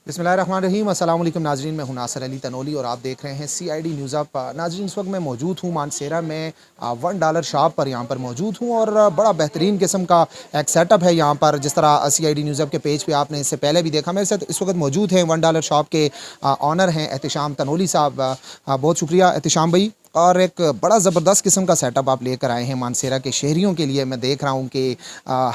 बिस्मिल्लाहिर्रहमानिर्रहीम। अस्सलाम वालेकुम नाज़रीन, मैं हूं नासिर अली तनोली और आप देख रहे हैं CID न्यूज़ अप। नाज़रीन, इस वक्त मैं मौजूद हूं मानसेरा में $1 शॉप पर यहाँ पर मौजूद हूं और बड़ा बेहतरीन किस्म का एक सेटअप है यहाँ पर। जिस तरह CID न्यूज़ अप के पेज पे आपने इससे पहले भी देखा। मेरे साथ इस वक्त मौजूद हैं $1 शॉप के ऑनर हैं एहतिशाम तनोली साहब। बहुत शुक्रिया एहतिशाम भाई। और एक बड़ा ज़बरदस्त किस्म का सेटअप आप लेकर आए हैं मानसेरा के शहरियों के लिए। मैं देख रहा हूँ कि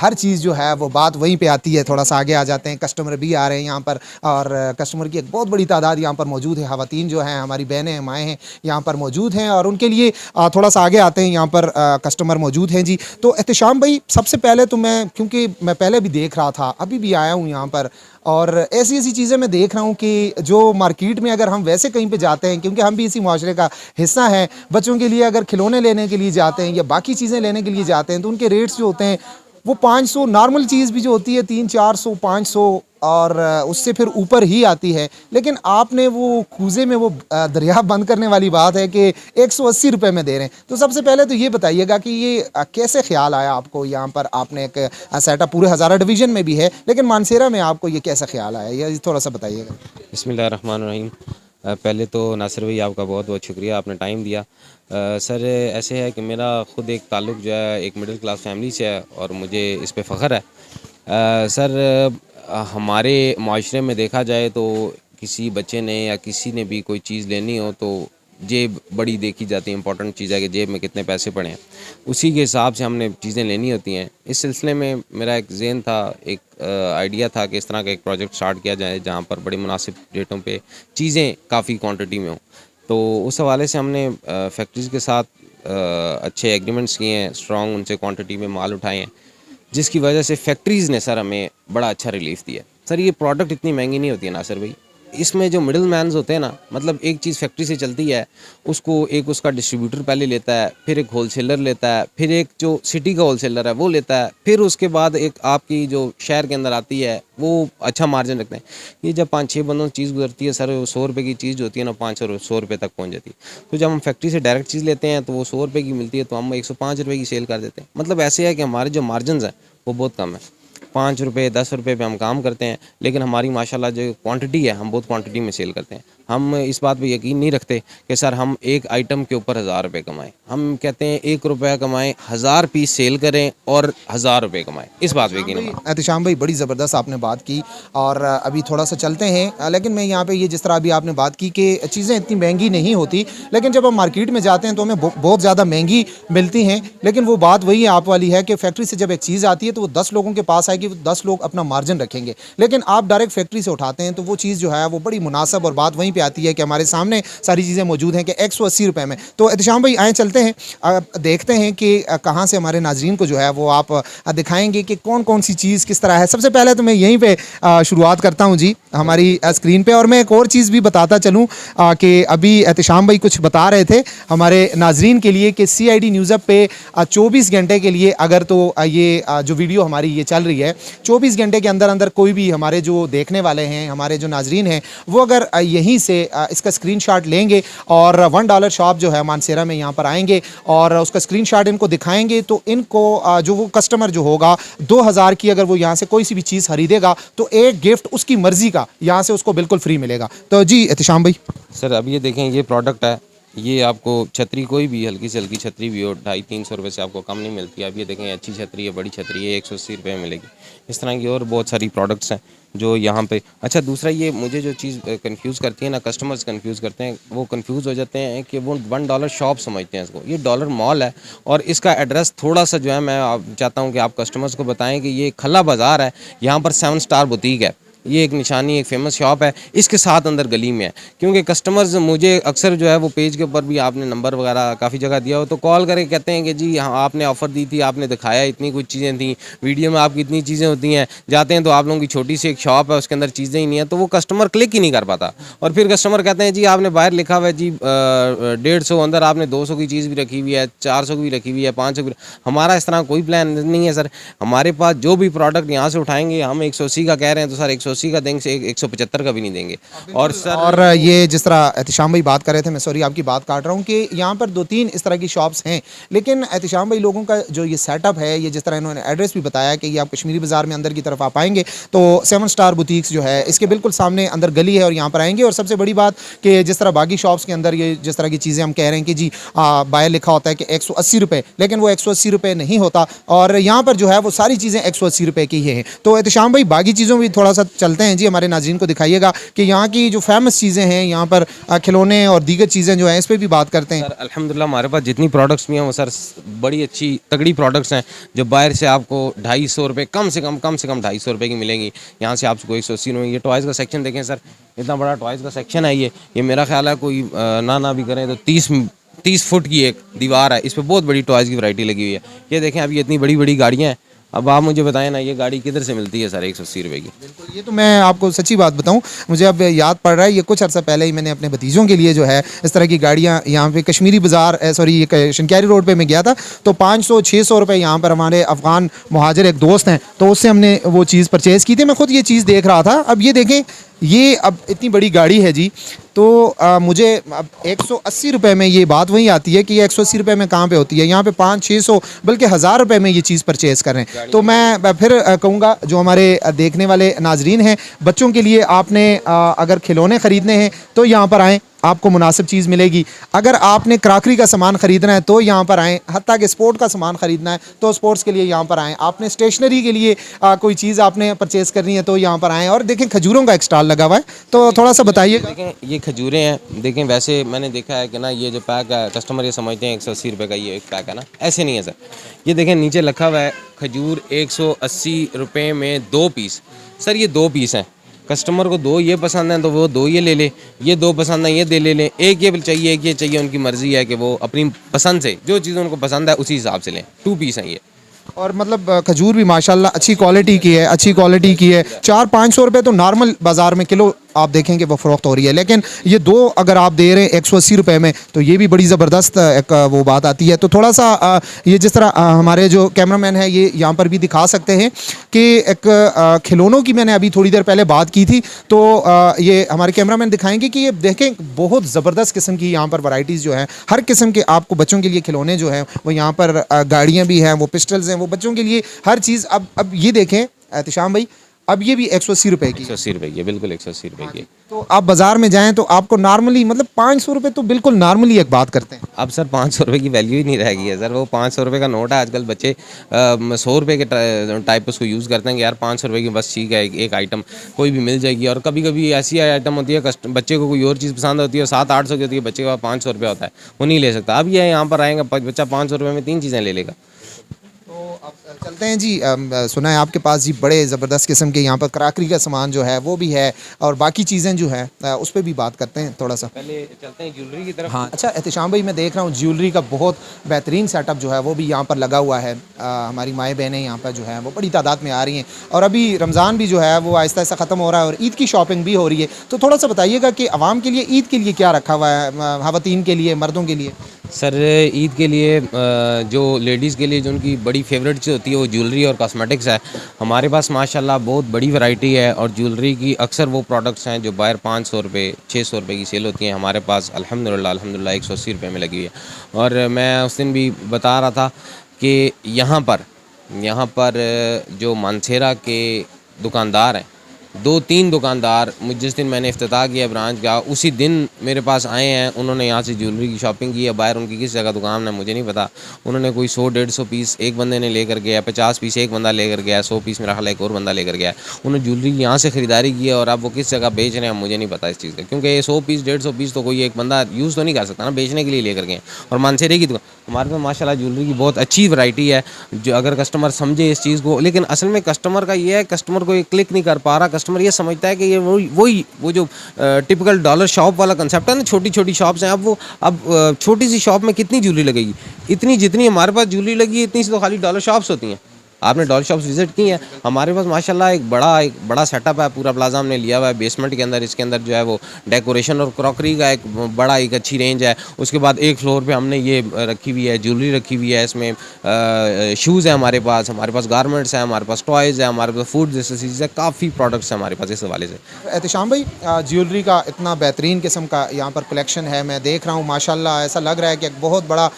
हर चीज़ जो है वो बात वहीं पे आती है। थोड़ा सा आगे आ जाते हैं, कस्टमर भी आ रहे हैं यहाँ पर और कस्टमर की एक बहुत बड़ी तादाद यहाँ पर मौजूद है। ख़वातीन जो हैं, हमारी बहनें माएँ हैं, यहाँ पर मौजूद हैं और उनके लिए थोड़ा सा आगे आते हैं। यहाँ पर कस्टमर मौजूद हैं जी। तो एहतिशाम भाई, सबसे पहले तो मैं, क्योंकि मैं पहले भी देख रहा था, अभी भी आया हूँ यहाँ पर और ऐसी ऐसी चीज़ें मैं देख रहा हूँ कि जो मार्केट में अगर हम वैसे कहीं पे जाते हैं, क्योंकि हम भी इसी माशरे का हिस्सा हैं, बच्चों के लिए अगर खिलौने लेने के लिए जाते हैं या बाकी चीज़ें लेने के लिए जाते हैं तो उनके रेट्स जो होते हैं वो 500, नॉर्मल चीज़ भी जो होती है 300-400 500 और उससे फिर ऊपर ही आती है। लेकिन आपने वो कूज़े में वो दरिया बंद करने वाली बात है कि 180 रुपये में दे रहे हैं। तो सबसे पहले तो ये बताइएगा कि ये कैसे ख्याल आया आपको? यहाँ पर आपने एक सेटअप पूरे हज़ारा डिवीज़न में भी है, लेकिन मानसेरा में आपको ये कैसा ख्याल आया, ये थोड़ा सा बताइएगा। बिस्मिल्लाहिर्रहमानिर्रहीम। पहले तो नासिर भाई आपका बहुत बहुत शुक्रिया, आपने टाइम दिया। सर ऐसे है कि मेरा ख़ुद एक ताल्लुक़ जो है एक मिडिल क्लास फैमिली से है और मुझे इस पे फ़ख्र है। सर हमारे माशरे में देखा जाए तो किसी बच्चे ने या किसी ने भी कोई चीज़ लेनी हो तो जेब बड़ी देखी जाती है। इंपॉर्टेंट चीज़ है कि जेब में कितने पैसे पड़े हैं, उसी के हिसाब से हमने चीज़ें लेनी होती हैं। इस सिलसिले में मेरा एक ज़हन था, एक आइडिया था कि इस तरह का एक प्रोजेक्ट स्टार्ट किया जाए जहाँ पर बड़े मुनासिब रेटों पे चीज़ें काफ़ी क्वांटिटी में हों। तो उस हवाले से हमने फैक्ट्रीज़ के साथ अच्छे एग्रीमेंट्स किए हैं, स्ट्रॉन्ग उनसे क्वांटिटी में माल उठाए हैं, जिसकी वजह से फैक्ट्रीज़ ने सर हमें बड़ा अच्छा रिलीफ दिया। सर ये प्रोडक्ट इतनी महंगी नहीं होती है नासिर भाई। इसमें जो मिडिल मैन्स होते हैं ना, मतलब एक चीज़ फैक्ट्री से चलती है, उसको एक उसका डिस्ट्रीब्यूटर पहले लेता है, फिर एक होलसेलर लेता है, फिर एक जो सिटी का होलसेलर है वो लेता है, फिर उसके बाद एक आपकी जो शहर के अंदर आती है वो अच्छा मार्जिन रखते हैं। ये जब 5-6 बंदों की चीज़ गुजरती है सर, 100 रुपये की चीज़ जो होती है ना 500 रुपये तक पहुँच जाती है। तो जब हम फैक्ट्री से डायरेक्ट चीज़ लेते हैं तो वो 100 रुपये की मिलती है, तो हम 105 रुपये की सेल कर देते हैं। मतलब ऐसे है कि हमारे जो मार्जिन हैं वो बहुत कम है। 5 रुपये 10 रुपये पे हम काम करते हैं, लेकिन हमारी माशाल्लाह जो क्वांटिटी है हम बहुत क्वांटिटी में सेल करते हैं। हम इस बात पे यकीन नहीं रखते कि सर हम एक आइटम के ऊपर 1000 रुपये कमाएं। हम कहते हैं 1 रुपया कमाएं, 1000 पीस सेल करें और 1000 रुपये कमाएं। इस बात पे यकीन है। एहतिशाम भाई, बड़ी ज़बरदस्त आपने बात की और अभी थोड़ा सा चलते हैं। लेकिन मैं यहाँ पे ये जिस तरह अभी आपने बात की कि चीज़ें इतनी महंगी नहीं होती, लेकिन जब हम मार्केट में जाते हैं तो हमें बहुत ज़्यादा महंगी मिलती हैं। लेकिन वो बात वही आप वाली है कि फैक्ट्री से जब एक चीज़ आती है तो वो 10 लोगों के पास आएगी, वो 10 लोग अपना मार्जिन रखेंगे। लेकिन आप डायरेक्ट फैक्ट्री से उठाते हैं तो वो चीज़ जो है वो बड़ी मुनासिब, और बात वहीं पर आती है कि हमारे सामने सारी चीज़ें मौजूद हैं कि 180 रुपये में। तो एहतिशाम भाई आए चलते हैं, देखते हैं कि कहाँ से हमारे नाजरीन को जो है वो आप दिखाएंगे कि कौन कौन सी चीज़ किस तरह है। सबसे पहले तो मैं यहीं पे शुरुआत करता हूं जी हमारी स्क्रीन पे। और मैं एक और चीज़ भी बताता चलूं कि अभी एहतिशाम भाई कुछ बता रहे थे हमारे नाजरीन के लिए कि CID न्यूज़ अप पे 24 घंटे के लिए अगर तो ये जो वीडियो हमारी ये चल रही है, 24 घंटे के अंदर अंदर कोई भी हमारे जो देखने वाले हैं, हमारे जो नाजरीन हैं, वो अगर यहीं से इसका स्क्रीनशॉट लेंगे और $1 शॉप जो है मानसेरा में यहाँ पर आएंगे और उसका स्क्रीनशॉट इनको दिखाएंगे तो इनको जो वो कस्टमर जो होगा 2000 की अगर वो यहाँ से कोई सी भी चीज़ खरीदेगा तो एक गिफ्ट उसकी मर्ज़ी का यहाँ से उसको बिल्कुल फ्री मिलेगा। तो जी एहतिशाम भाई। सर अब ये देखें, ये प्रोडक्ट है, ये आपको छतरी कोई भी हल्की से हल्की छतरी भी हो 250-300 रुपये से आपको कम नहीं मिलती। अब ये देखें, अच्छी छतरी है, बड़ी छतरी है, 180 रुपये में मिलेगी। इस तरह की और बहुत सारी प्रोडक्ट्स हैं जो यहाँ पे। अच्छा, दूसरा ये मुझे जो चीज़ कंफ्यूज करती है ना, कस्टमर्स कंफ्यूज करते हैं, वो कंफ्यूज हो जाते हैं कि वो $1 शॉप समझते हैं इसको। ये डॉलर मॉल है और इसका एड्रेस थोड़ा सा जो है मैं चाहता हूँ कि आप कस्टमर्स को बताएं कि ये खला बाज़ार है, यहाँ पर 7 स्टार बुटीक है। ये एक निशानी, एक फेमस शॉप है, इसके साथ अंदर गली में है। क्योंकि कस्टमर्स मुझे अक्सर जो है वो पेज के ऊपर भी आपने नंबर वगैरह काफ़ी जगह दिया हो तो कॉल करके कहते हैं कि जी हाँ आपने ऑफ़र दी थी, आपने दिखाया, इतनी कुछ चीज़ें थी, वीडियो में आपकी इतनी चीज़ें होती हैं, जाते हैं तो आप लोगों की छोटी सी एक शॉप है, उसके अंदर चीज़ें ही नहीं है, तो वो कस्टमर क्लिक ही नहीं कर पाता। और फिर कस्टमर कहते हैं जी आपने बाहर लिखा हुआ है जी 150, अंदर आपने 200 की चीज़ भी रखी हुई है, 400 की भी रखी हुई है, 500 की। हमारा इस तरह कोई प्लान नहीं है सर। हमारे पास जो भी प्रोडक्ट यहाँ से उठाएंगे, हम 180 का कह रहे हैं तो सर 180 का देंगे, 175 का भी नहीं देंगे। और सर और ये जिस तरह एहतिशाम भाई बात कर रहे थे, मैं सॉरी आपकी बात काट रहा हूँ, कि यहाँ पर 2-3 इस तरह की शॉप्स हैं, लेकिन एहतिशाम भाई लोगों का जो ये सेटअप है, ये जिस तरह इन्होंने एड्रेस भी बताया कि ये आप कश्मीरी बाज़ार में अंदर की तरफ आप आएंगे तो 7 स्टार बुटीक्स जो है इसके बिल्कुल सामने अंदर गली है और यहाँ पर आएंगे। और सबसे बड़ी बात कि जिस तरह बाकी शॉप्स के अंदर ये जिस तरह की चीज़ें हम कह रहे हैं कि जी बाहर लिखा होता है कि 180 रुपये, लेकिन वो 180 रुपये नहीं होता, और यहाँ पर जो है वो सारी चीज़ें 180 रुपये की ही हैं। तो एहतिशाम भाई बाकी चीज़ों में भी थोड़ा सा चलते हैं जी, हमारे नाज़रीन को दिखाइएगा कि यहाँ की जो फेमस चीज़ें हैं, यहाँ पर खिलौने और दीगर चीज़ें जो हैं, इस पर भी बात करते हैं। सर अल्हम्दुलिल्लाह हमारे पास जितनी प्रोडक्ट्स भी हैं वो सर बड़ी अच्छी तगड़ी प्रोडक्ट्स हैं, जो बाहर से आपको 250 रुपये कम से कम 250 रुपये की मिलेंगी, यहाँ से आपको 180 में। ये टॉयज़ का सेक्शन देखें सर, इतना बड़ा टॉयज़ का सेक्शन है ये मेरा ख्याल है कोई ना भी करें तो 30 फुट की एक दीवार है, इस पर बहुत बड़ी टॉयज़ की वैरायटी लगी हुई है। ये देखें अभी इतनी बड़ी बड़ी गाड़ियाँ हैं, अब आप मुझे बताएं ना ये गाड़ी किधर से मिलती है सर 180 रुपये की। बिल्कुल, ये तो मैं आपको सच्ची बात बताऊं, मुझे अब याद पड़ रहा है, ये कुछ अर्सा पहले ही मैंने अपने भतीजों के लिए जो है इस तरह की गाड़ियाँ यहाँ पे कश्मीरी बाज़ार सॉरी ये शनक्यारी रोड पे मैं गया था, तो 500-600 रुपये यहाँ पर हमारे अफ़गान मुहाजिर एक दोस्त हैं, तो उससे हमने वो चीज़ परचेज़ की थी। मैं खुद ये चीज़ देख रहा था। अब ये देखें, ये अब इतनी बड़ी गाड़ी है जी, तो मुझे अब 180 रुपये में ये बात वही आती है कि ये 180 रुपये में कहाँ पे होती है, यहाँ पे 500-600 बल्कि 1000 रुपये में ये चीज़ परचेज़ कर रहे हैं। तो मैं फिर कहूँगा जो हमारे देखने वाले नाजरीन हैं, बच्चों के लिए आपने अगर खिलौने ख़रीदने हैं तो यहाँ पर आएँ, आपको मुनासिब चीज़ मिलेगी। अगर आपने क्राकरी का सामान ख़रीदना है तो यहाँ पर आएँ, हत्ता कि स्पोर्ट का सामान ख़रीदना है तो स्पोर्ट्स के लिए यहाँ पर आएँ, आपने स्टेशनरी के लिए कोई चीज़ आपने परचेज़ करनी है तो यहाँ पर आएँ। और देखें खजूरों का एक स्टॉल लगा हुआ है, तो थोड़ा सा बताइए। देखें ये खजूरें हैं, देखें वैसे मैंने देखा है कि ना ये जो पैक है कस्टमर ये समझते हैं 180 रुपये का ये एक पैक है ना, ऐसे नहीं है सर। ये देखें नीचे लिखा हुआ है खजूर 180 रुपये में 2 पीस। सर ये 2 पीस हैं, कस्टमर को 2 ये पसंद है तो वो 2 ये ले ले, ये 2 पसंद है ये दे ले लें, एक ये चाहिए एक ये चाहिए, उनकी मर्ज़ी है कि वो अपनी पसंद से जो चीज़ उनको पसंद है उसी हिसाब से लें। 2 पीस हैं ये। और मतलब खजूर भी माशाल्लाह अच्छी क्वालिटी की है, अच्छी क्वालिटी की है। 400-500 रुपये तो नॉर्मल बाज़ार में किलो आप देखेंगे वो फ़रोख्त हो रही है, लेकिन ये 2 अगर आप दे रहे हैं 180 रुपये में तो ये भी बड़ी ज़बरदस्त एक वो बात आती है। तो थोड़ा सा ये जिस तरह हमारे जो कैमरामैन है ये यहाँ पर भी दिखा सकते हैं कि एक खिलौनों की मैंने अभी थोड़ी देर पहले बात की थी, तो ये हमारे कैमरामैन दिखाएंगे कि ये देखें बहुत ज़बरदस्त किस्म की यहाँ पर वैराइटीज़ जो हैं, हर किस्म के आपको बच्चों के लिए खिलौने जो हैं वो यहाँ पर गाड़ियाँ भी हैं, वो पिस्टल्स हैं, वो बच्चों के लिए हर चीज़। अब ये देखें एहतिशाम भाई, अब ये भी 180 रुपये की, 180 रुपये की, बिल्कुल 180 रुपये की। तो आप बाज़ार में जाएं तो आपको नॉर्मली मतलब 500 रुपये तो बिल्कुल नॉर्मली एक बात करते हैं। अब सर 500 रुपये की वैल्यू ही नहीं रह गई है सर, वो 500 रुपये का नोट है। आजकल बच्चे 100 रुपये के टाइप उसको यूज़ करते हैं कि यार 500 रुपये की बस ठीक है, एक आइटम कोई भी मिल जाएगी। और कभी कभी ऐसी आइटम होती है बच्चे को कोई और चीज़ पसंद होती है, 700-800 की होती है, बच्चे का 500 रुपये होता है, वो नहीं ले सकता। अब ये यहाँ पर आएगा बच्चा 500 रुपये में 3 चीज़ें ले लेगा। तो अब चलते हैं जी, सुना है आपके पास जी बड़े ज़बरदस्त किस्म के यहाँ पर क्राकरी का सामान जो है वो भी है, और बाकी चीज़ें जो है उस पर भी बात करते हैं थोड़ा सा। पहले चलते हैं ज्वेलरी की तरफ। हाँ अच्छा एहतिशाम भाई, मैं देख रहा हूँ ज्वेलरी का बहुत बेहतरीन सेटअप जो है वो भी यहाँ पर लगा हुआ है। हमारी माएँ बहनें यहाँ पर जो है वो बड़ी तादाद में आ रही हैं, और अभी रमज़ान भी जो है वो आहिस्ता आहिस्ता ख़त्म हो रहा है और ईद की शॉपिंग भी हो रही है। तो थोड़ा सा बताइएगा कि आवाम के लिए ईद के लिए क्या रखा हुआ है, ख़वातीन के लिए, मर्दों के लिए। सर ईद के लिए जो लेडीज़ के लिए जो उनकी बड़ी फेवरेट चीज़ होती है वो ज्वेलरी और कॉस्मेटिक्स है। हमारे पास माशाल्लाह बहुत बड़ी वैरायटी है, और ज्वेलरी की अक्सर वो प्रोडक्ट्स हैं जो बाहर 500 रुपये 600 रुपये की सेल होती हैं, हमारे पास अल्हम्दुलिल्लाह 180 रुपये में लगी हुई है। और मैं उस दिन भी बता रहा था कि यहाँ पर जो मानसेरा के दुकानदार हैं, 2-3 दुकानदार, जिस दिन मैंने इफ्तिताह किया ब्रांच का उसी दिन मेरे पास आए हैं। उन्होंने यहाँ से ज्वेलरी की शॉपिंग की है। बाहर उनकी किस जगह दुकान है मुझे नहीं पता, उन्होंने कोई 100-150 पीस एक बंदे ने लेकर गया, 50 पीस एक बंदा लेकर गया, 100 पीस मेरा ख्याल एक और बंदा लेकर गया। उन्होंने ज्वेलरी यहाँ से ख़रीदारी की है, और अब वो किस जगह बेच रहे हैं मुझे नहीं पता इस चीज़ का, क्योंकि 100 पीस 150 पीस तो कोई एक बंदा यूज़ तो नहीं कर सकता ना, बेचने के लिए लेकर गए। और मानसेरे की दुकान हमारे पास माशाल्लाह ज्वेलरी की बहुत अच्छी वैरायटी है, जो अगर कस्टमर समझे इस चीज़ को। लेकिन असल में कस्टमर का ये है, कस्टमर को ये क्लिक नहीं कर पा रहा। कस्टमर ये समझता है कि ये वो जो टिपिकल डॉलर शॉप वाला कंसेप्ट है ना, छोटी छोटी शॉप्स हैं। अब छोटी सी शॉप में कितनी ज्वेलरी लगेगी, इतनी जितनी हमारे पास ज्वेलरी लगी है इतनी सी तो खाली डॉलर शॉप्स होती हैं। आपने डॉल शॉप्स विजिट की हैं? हमारे पास माशाल्लाह एक बड़ा सेटअप है, पूरा प्लाजा हमने लिया हुआ है बेसमेंट के अंदर। इसके अंदर जो है वो डेकोरेशन और क्रॉकरी का एक अच्छी रेंज है। उसके बाद एक फ्लोर पे हमने ये रखी हुई है, ज्वेलरी रखी हुई है। इसमें शूज़ है हमारे पास गारमेंट्स है, हमारे पास टॉयज़ है, हमारे पास फूड एसेसरीज है, काफ़ी प्रोडक्ट्स हैं हमारे पास इस हवाले से। एहतिशाम भाई, ज्वेलरी का इतना बेहतरीन किस्म का यहाँ पर कलेक्शन है, मैं देख रहा हूँ माशाल्लाह। ऐसा लग रहा है कि एक बहुत बड़ा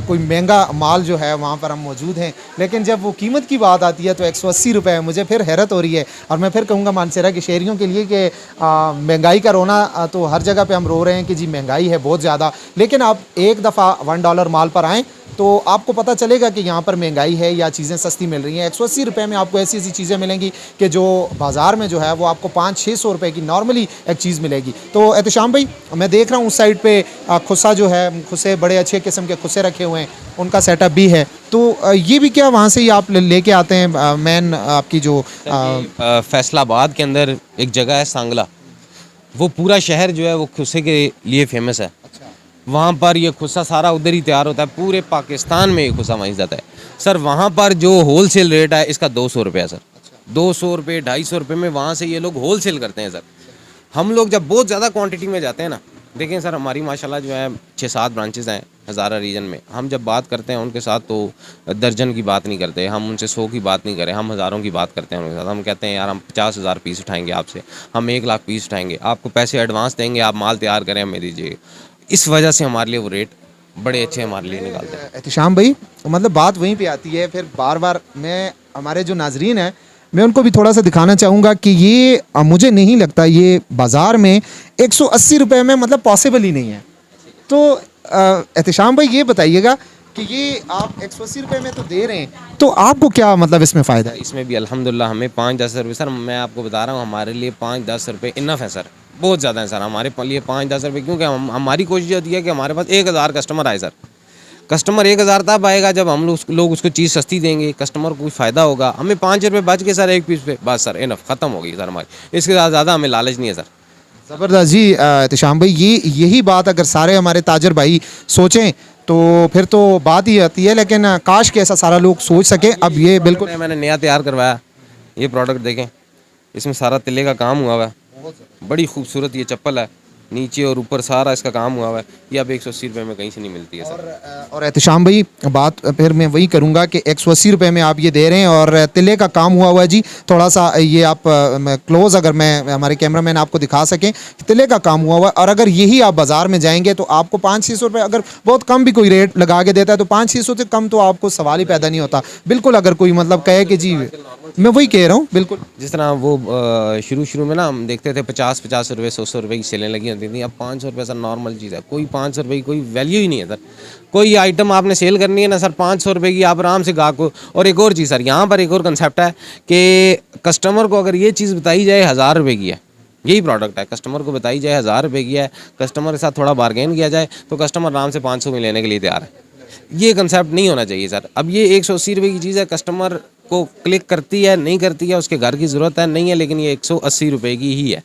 कोई महंगा माल जो है वहाँ पर हम मौजूद हैं, लेकिन जब वो कीमत की बात आती है तो 180 रुपये है। मुझे फिर हैरत हो रही है, और मैं फिर कहूँगा मानसेरा के शहरियों के लिए कि महंगाई का रोना तो हर जगह पे हम रो रहे हैं कि जी महंगाई है बहुत ज़्यादा, लेकिन आप एक दफ़ा $1 माल पर आएँ तो आपको पता चलेगा कि यहाँ पर महंगाई है या चीज़ें सस्ती मिल रही हैं। 180 रुपये में आपको ऐसी ऐसी चीज़ें मिलेंगी कि जो बाज़ार में जो है वो आपको 500-600 रुपये की नॉर्मली एक चीज़ मिलेगी। तो एहतिशाम भाई, मैं देख रहा हूँ उस साइड पे खुस्सा जो है, खुस्से बड़े अच्छे किस्म के खुस्से रखे हुए हैं, उनका सेटअप भी है। तो ये भी क्या वहाँ से ही आप लेके आते हैं? मेन आपकी जो फैसलाबाद के अंदर एक जगह है सांगला, वो पूरा शहर जो है वो खुस्से के लिए फेमस है। वहाँ पर ये खुस्सा सारा उधर ही तैयार होता है, पूरे पाकिस्तान में ये खुस्सा वहीं जाता है सर। वहाँ पर जो होल सेल रेट है इसका 200 रुपये है सर। 200 रुपये 250 रुपये में वहाँ से ये लोग होल सेल करते हैं सर। हम लोग जब बहुत ज़्यादा क्वांटिटी में जाते हैं ना, देखें सर हमारी माशाल्लाह जो है 6-7 ब्रांचेज़ हैं हज़ारा रीजन में। हम जब बात करते हैं उनके साथ तो दर्जन की बात नहीं करते, हम उनसे 100 की बात नहीं करें, हम हज़ारों की बात करते हैं उनके साथ। हम कहते हैं यार हम 50,000 पीस उठाएंगे आपसे, हम 1 लाख पीस उठाएंगे, आपको पैसे एडवांस देंगे, आप माल तैयार करें हमें दीजिए। इस वजह से हमारे लिए वो रेट बड़े अच्छे हमारे लिए निकालते हैं। एहतिशाम भाई, मतलब बात वहीं पे आती है फिर बार बार। मैं हमारे जो नाजरीन हैं, मैं उनको भी थोड़ा सा दिखाना चाहूँगा कि ये मुझे नहीं लगता ये बाज़ार में 180 रुपये में मतलब पॉसिबल ही नहीं है। तो एहतिशाम भाई ये बताइएगा कि ये आप 180 रुपये में तो दे रहे हैं, तो आपको क्या मतलब इसमें फ़ायदा है? इसमें भी अल्हम्दुलिल्लाह हमें 5-10 रुपये सर, मैं आपको बता रहा हूँ हमारे लिए 5-10 रुपये इनफ है सर, बहुत ज़्यादा है सर हमारे लिए 5-10 रुपये। क्योंकि हमारी कोशिश होती है कि हमारे पास 1000 कस्टमर आए सर। कस्टमर 1000 तब आएगा जब हम लोग उसको चीज़ सस्ती देंगे, कस्टमर को फ़ायदा होगा। हमें 5 रुपये बच के सर एक पीस पे, बस सर इनफ, ख़त्म हो गई सर हमारी। इसके साथ ज़्यादा हमें लालच नहीं है सर। ज़बरदस्त जी। एहतिशाम भाई, यही बात अगर सारे हमारे ताजर भाई सोचें तो फिर तो बात ही आती है, लेकिन काश के ऐसा सारा लोग सोच सकें। अब ये बिल्कुल मैंने नया तैयार करवाया, ये प्रोडक्ट देखें, इसमें सारा तिल्ले का काम हुआ हुआ है, बड़ी खूबसूरत ये चप्पल है, नीचे और ऊपर सारा इसका काम हुआ हुआ है। ये अब 180 रुपये में कहीं से नहीं मिलती है सर। और एहतिशाम भाई, बात फिर मैं वही करूँगा कि 180 रुपये में आप ये दे रहे हैं और तिले का काम हुआ हुआ है जी। थोड़ा सा ये आप क्लोज़ अगर मैं हमारे कैमरामैन आपको दिखा सकें, तिले का काम हुआ हुआ है। और अगर यही आप बाज़ार में जाएंगे तो आपको 500-600 रुपये, अगर बहुत कम भी कोई रेट लगा के देता है तो 500-600 से कम तो आपको सवाल ही पैदा नहीं होता। बिल्कुल, अगर कोई मतलब कहे कि जी, मैं वही कह रहा हूँ बिल्कुल। जिस तरह वो शुरू में ना हम देखते थे 50-50 रुपये 100 रुपये की सेलें लगी होती थी, अब 500 रुपये सर नॉर्मल चीज़ है। कोई 500 रुपये की कोई वैल्यू ही नहीं है सर। कोई आइटम आपने सेल करनी है ना सर, 500 रुपये की आप आराम से गाहक को। और एक और चीज़ सर, यहाँ पर एक और कंसेप्ट है कि कस्टमर को अगर ये चीज़ बताई जाए 1000 रुपये की है, यही प्रोडक्ट है, कस्टमर को बताई जाए 1000 रुपये की है, कस्टमर के साथ थोड़ा बार्गेन किया जाए तो कस्टमर आराम से 500 में लेने के लिए तैयार है। ये कंसेप्ट नहीं होना चाहिए सर। अब ये 180 रुपये की चीज़ है, कस्टमर को क्लिक करती है नहीं करती है, उसके घर की ज़रूरत है नहीं है, लेकिन ये 180 रुपये की ही है।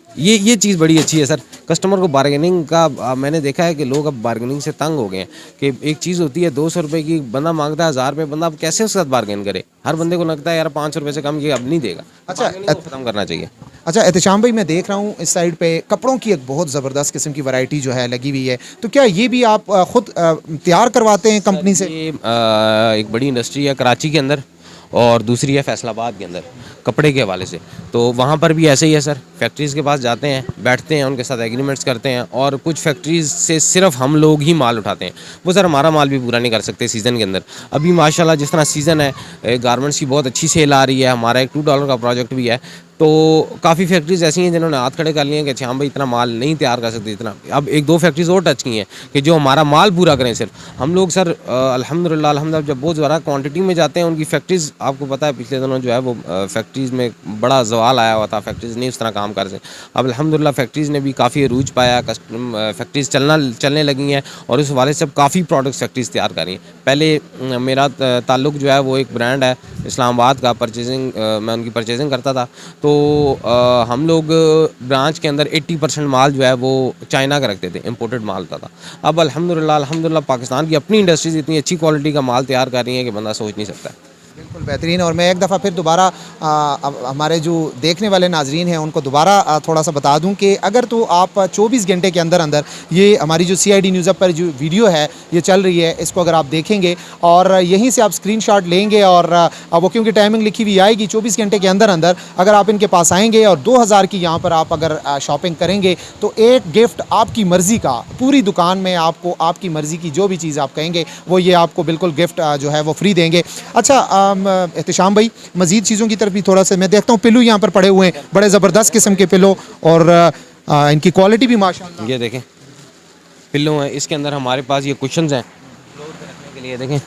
ये चीज़ बड़ी अच्छी है सर। कस्टमर को बार्गेनिंग का मैंने देखा है कि लोग अब बार्गेनिंग से तंग हो गए हैं कि एक चीज़ होती है 200 रुपये की, बंदा मांगता है 1000 रुपये, बंदा अब कैसे उसके साथ बार्गेन करे? हर बंदे को लगता है यार 500 रुपये से कम ये अब नहीं देगा। अच्छा, ख़त्म करना चाहिए। अच्छा एहतिशाम भाई, मैं देख रहा हूँ इस साइड पे कपड़ों की एक बहुत ज़बरदस्त किस्म की वैरायटी जो है लगी हुई है, तो क्या ये भी आप ख़ुद तैयार करवाते हैं कंपनी से? ये एक बड़ी इंडस्ट्री है कराची के अंदर और दूसरी है फैसलाबाद के अंदर कपड़े के हवाले से। तो वहाँ पर भी ऐसे ही है सर, फैक्ट्रीज़ के पास जाते हैं, बैठते हैं, उनके साथ एग्रीमेंट्स करते हैं और कुछ फैक्ट्रीज़ से सिर्फ हम लोग ही माल उठाते हैं। वो सर हमारा माल भी पूरा नहीं कर सकते सीज़न के अंदर। अभी माशाल्लाह जिस तरह सीज़न है, गारमेंट्स की बहुत अच्छी सेल आ रही है, हमारा एक $2 का प्रोजेक्ट भी है। तो काफ़ी फैक्ट्रीज़ ऐसी हैं जिन्होंने हाथ खड़े कर लिए हैं कि अच्छा हम भाई इतना माल नहीं तैयार कर सकते इतना। अब 1-2 फैक्ट्रीज़ और टच की हैं कि जो हमारा माल पूरा करें सिर्फ हम लोग सर। अल्हम्दुलिल्लाह जब बहुत ज़्यादा क्वांटिटी में जाते हैं, उनकी फैक्ट्रीज़ आपको पता है पिछले दिनों जो है वो फैक्ट्रीज़ में बड़ा सवाल आया हुआ था, फैक्ट्रीज़ नहीं उस तरह काम कर सकते। अब अल्हम्दुलिल्लाह फैक्ट्रीज़ ने भी काफ़ी अरूज पाया, फैक्ट्रीज़ चलने लगी हैं और उस हवाले से अब काफ़ी प्रोडक्ट्स फैक्ट्रीज़ तैयार कर रही हैं। पहले मेरा ताल्लुक जो है वो एक ब्रांड है इस्लामाबाद का, मैं उनकी परचेजिंग करता था। तो हम लोग ब्रांच के अंदर 80% माल जो है वो चाइना का रखते थे, इंपोर्टेड माल होता था। अब अल्हम्दुलिल्लाह पाकिस्तान की अपनी इंडस्ट्रीज़ इतनी अच्छी क्वालिटी का माल तैयार कर रही हैं कि बंदा सोच नहीं सकता। बिल्कुल बेहतरीन। और मैं एक दफ़ा फिर दोबारा अब हमारे जो देखने वाले नाजरीन हैं उनको दोबारा थोड़ा सा बता दूं कि अगर तो आप 24 घंटे के अंदर अंदर ये हमारी जो CID न्यूज़ पर जो वीडियो है ये चल रही है, इसको अगर आप देखेंगे और यहीं से आप स्क्रीनशॉट लेंगे और वो क्योंकि टाइमिंग लिखी हुई आएगी 24 घंटे के अंदर अंदर अगर आप इनके पास आएंगे और 2000 की यहाँ पर आप अगर शॉपिंग करेंगे तो एक गिफ्ट आपकी मर्ज़ी का पूरी दुकान में आपको आपकी मर्ज़ी की जो भी चीज़ आप कहेंगे वो ये आपको बिल्कुल गिफ्ट जो है वो फ्री देंगे। अच्छा एहतिशाम भाई, मज़ीद चीज़ों की तरफ भी थोड़ा सा मैं देखता हूँ पिल्लू यहाँ पर पड़े हुए हैं, बड़े ज़बरदस्त किस्म के पिल्लो और इनकी क्वालिटी भी माशाल्लाह। ये देखें पिल्लो हैं, इसके अंदर हमारे पास ये कुशन्स हैं फ्लोर पे रखने के लिए। देखें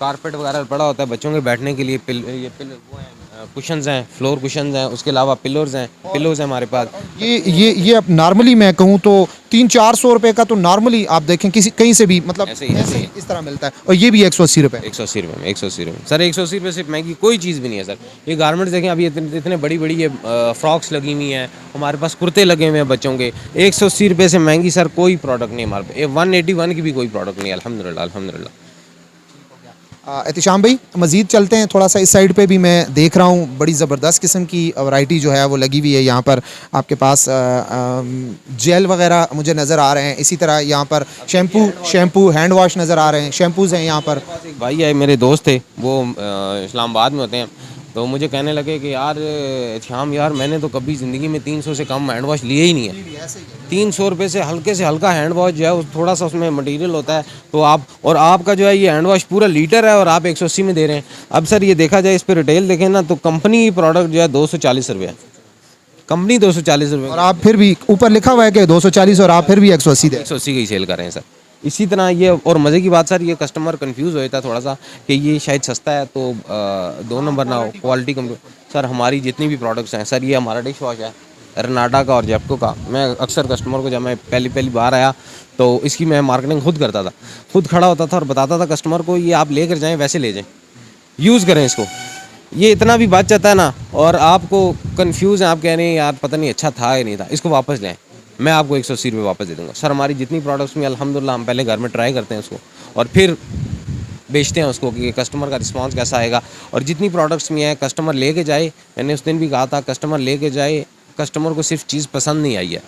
कारपेट वगैरह पड़ा होता है बच्चों के बैठने के लिए, ये पिल्लो वो हैं कुशन्स हैं, फ्लोर कुशन्स हैं, उसके अलावा पिल्लोज़ हैं हमारे पास। ये अब नॉर्मली मैं कहूँ तो 300-400 रुपए का तो नॉर्मली आप देखें किसी कहीं से भी मतलब ऐसे ही इस तरह मिलता है और ये भी 180 रुपए। 180 रुपये में, 180 रुपये सर, 180 रुपये से महंगी कोई चीज़ भी नहीं है सर। ये गारमेंट्स देखें अभी इतने बड़ी बड़ी ये फ्रॉक्स लगी हुई हैं, हमारे पास कुर्ते लगे हुए हैं बच्चों के। 180 रुपये से महंगी सर कोई प्रोडक्ट नहीं हमारे पास। ये 181 की भी कोई प्रोडक्ट नहीं है, अल्हम्दुलिल्लाह अल्हम्दुलिल्लाह। एहतिशाम भाई मज़ीद चलते हैं थोड़ा सा, इस साइड पे भी मैं देख रहा हूँ बड़ी ज़बरदस्त किस्म की वैरायटी जो है वो लगी हुई है यहाँ पर। आपके पास जेल वगैरह मुझे नज़र आ रहे हैं, इसी तरह यहाँ पर शैम्पू हैंड वॉश नज़र आ रहे हैं, शैम्पूज़ हैं यहाँ पर। एक भाई है मेरे दोस्त थे, वो इस्लामाबाद में होते हैं, तो मुझे कहने लगे कि यार श्याम यार मैंने तो कभी ज़िंदगी में 300 से कम हैंड वॉश लिए ही नहीं है। 300 रुपये से हल्का हैंड वॉश जो है थोड़ा सा उसमें मटेरियल होता है, तो आप और आपका जो है ये हैंड वॉश पूरा लीटर है और आप 180 में दे रहे हैं। अब सर ये देखा जाए इस पर रिटेल देखें ना तो कंपनी प्रोडक्ट जो है 240 रुपये है, कंपनी 240 रुपये और आप फिर भी ऊपर लिखा हुआ है कि 240 और आप फिर भी 180 दे। 180 की सेल कर रहे हैं सर। इसी तरह ये और मज़े की बात सर, ये कस्टमर कंफ्यूज हो जाता है थोड़ा सा कि ये शायद सस्ता है तो 2 नंबर ना हो, क्वालिटी कम। सर हमारी जितनी भी प्रोडक्ट्स हैं सर, ये हमारा डिश वॉश है रनाडा का और जेप्को का। मैं अक्सर कस्टमर को जब मैं पहली बार आया तो इसकी मैं मार्केटिंग खुद करता था, खुद खड़ा होता था और बताता था कस्टमर को ये आप लेकर जाएँ वैसे ले जाएँ, यूज़ करें इसको। ये इतना भी बच जाता है ना और आपको कंफ्यूज हैं, आप कह रहे हैं यार पता नहीं अच्छा था या नहीं था, इसको वापस लें, मैं आपको 180 रुपये वापस दे दूँगा। सर हमारी जितनी प्रोडक्ट्स में अल्हम्दुलिल्लाह हम पहले घर में ट्राई करते हैं उसको और फिर बेचते हैं उसको कि कस्टमर का रिस्पांस कैसा आएगा। और जितनी प्रोडक्ट्स में है कस्टमर लेके जाए, मैंने उस दिन भी कहा था कस्टमर लेके जाए, कस्टमर को सिर्फ चीज़ पसंद नहीं आई है,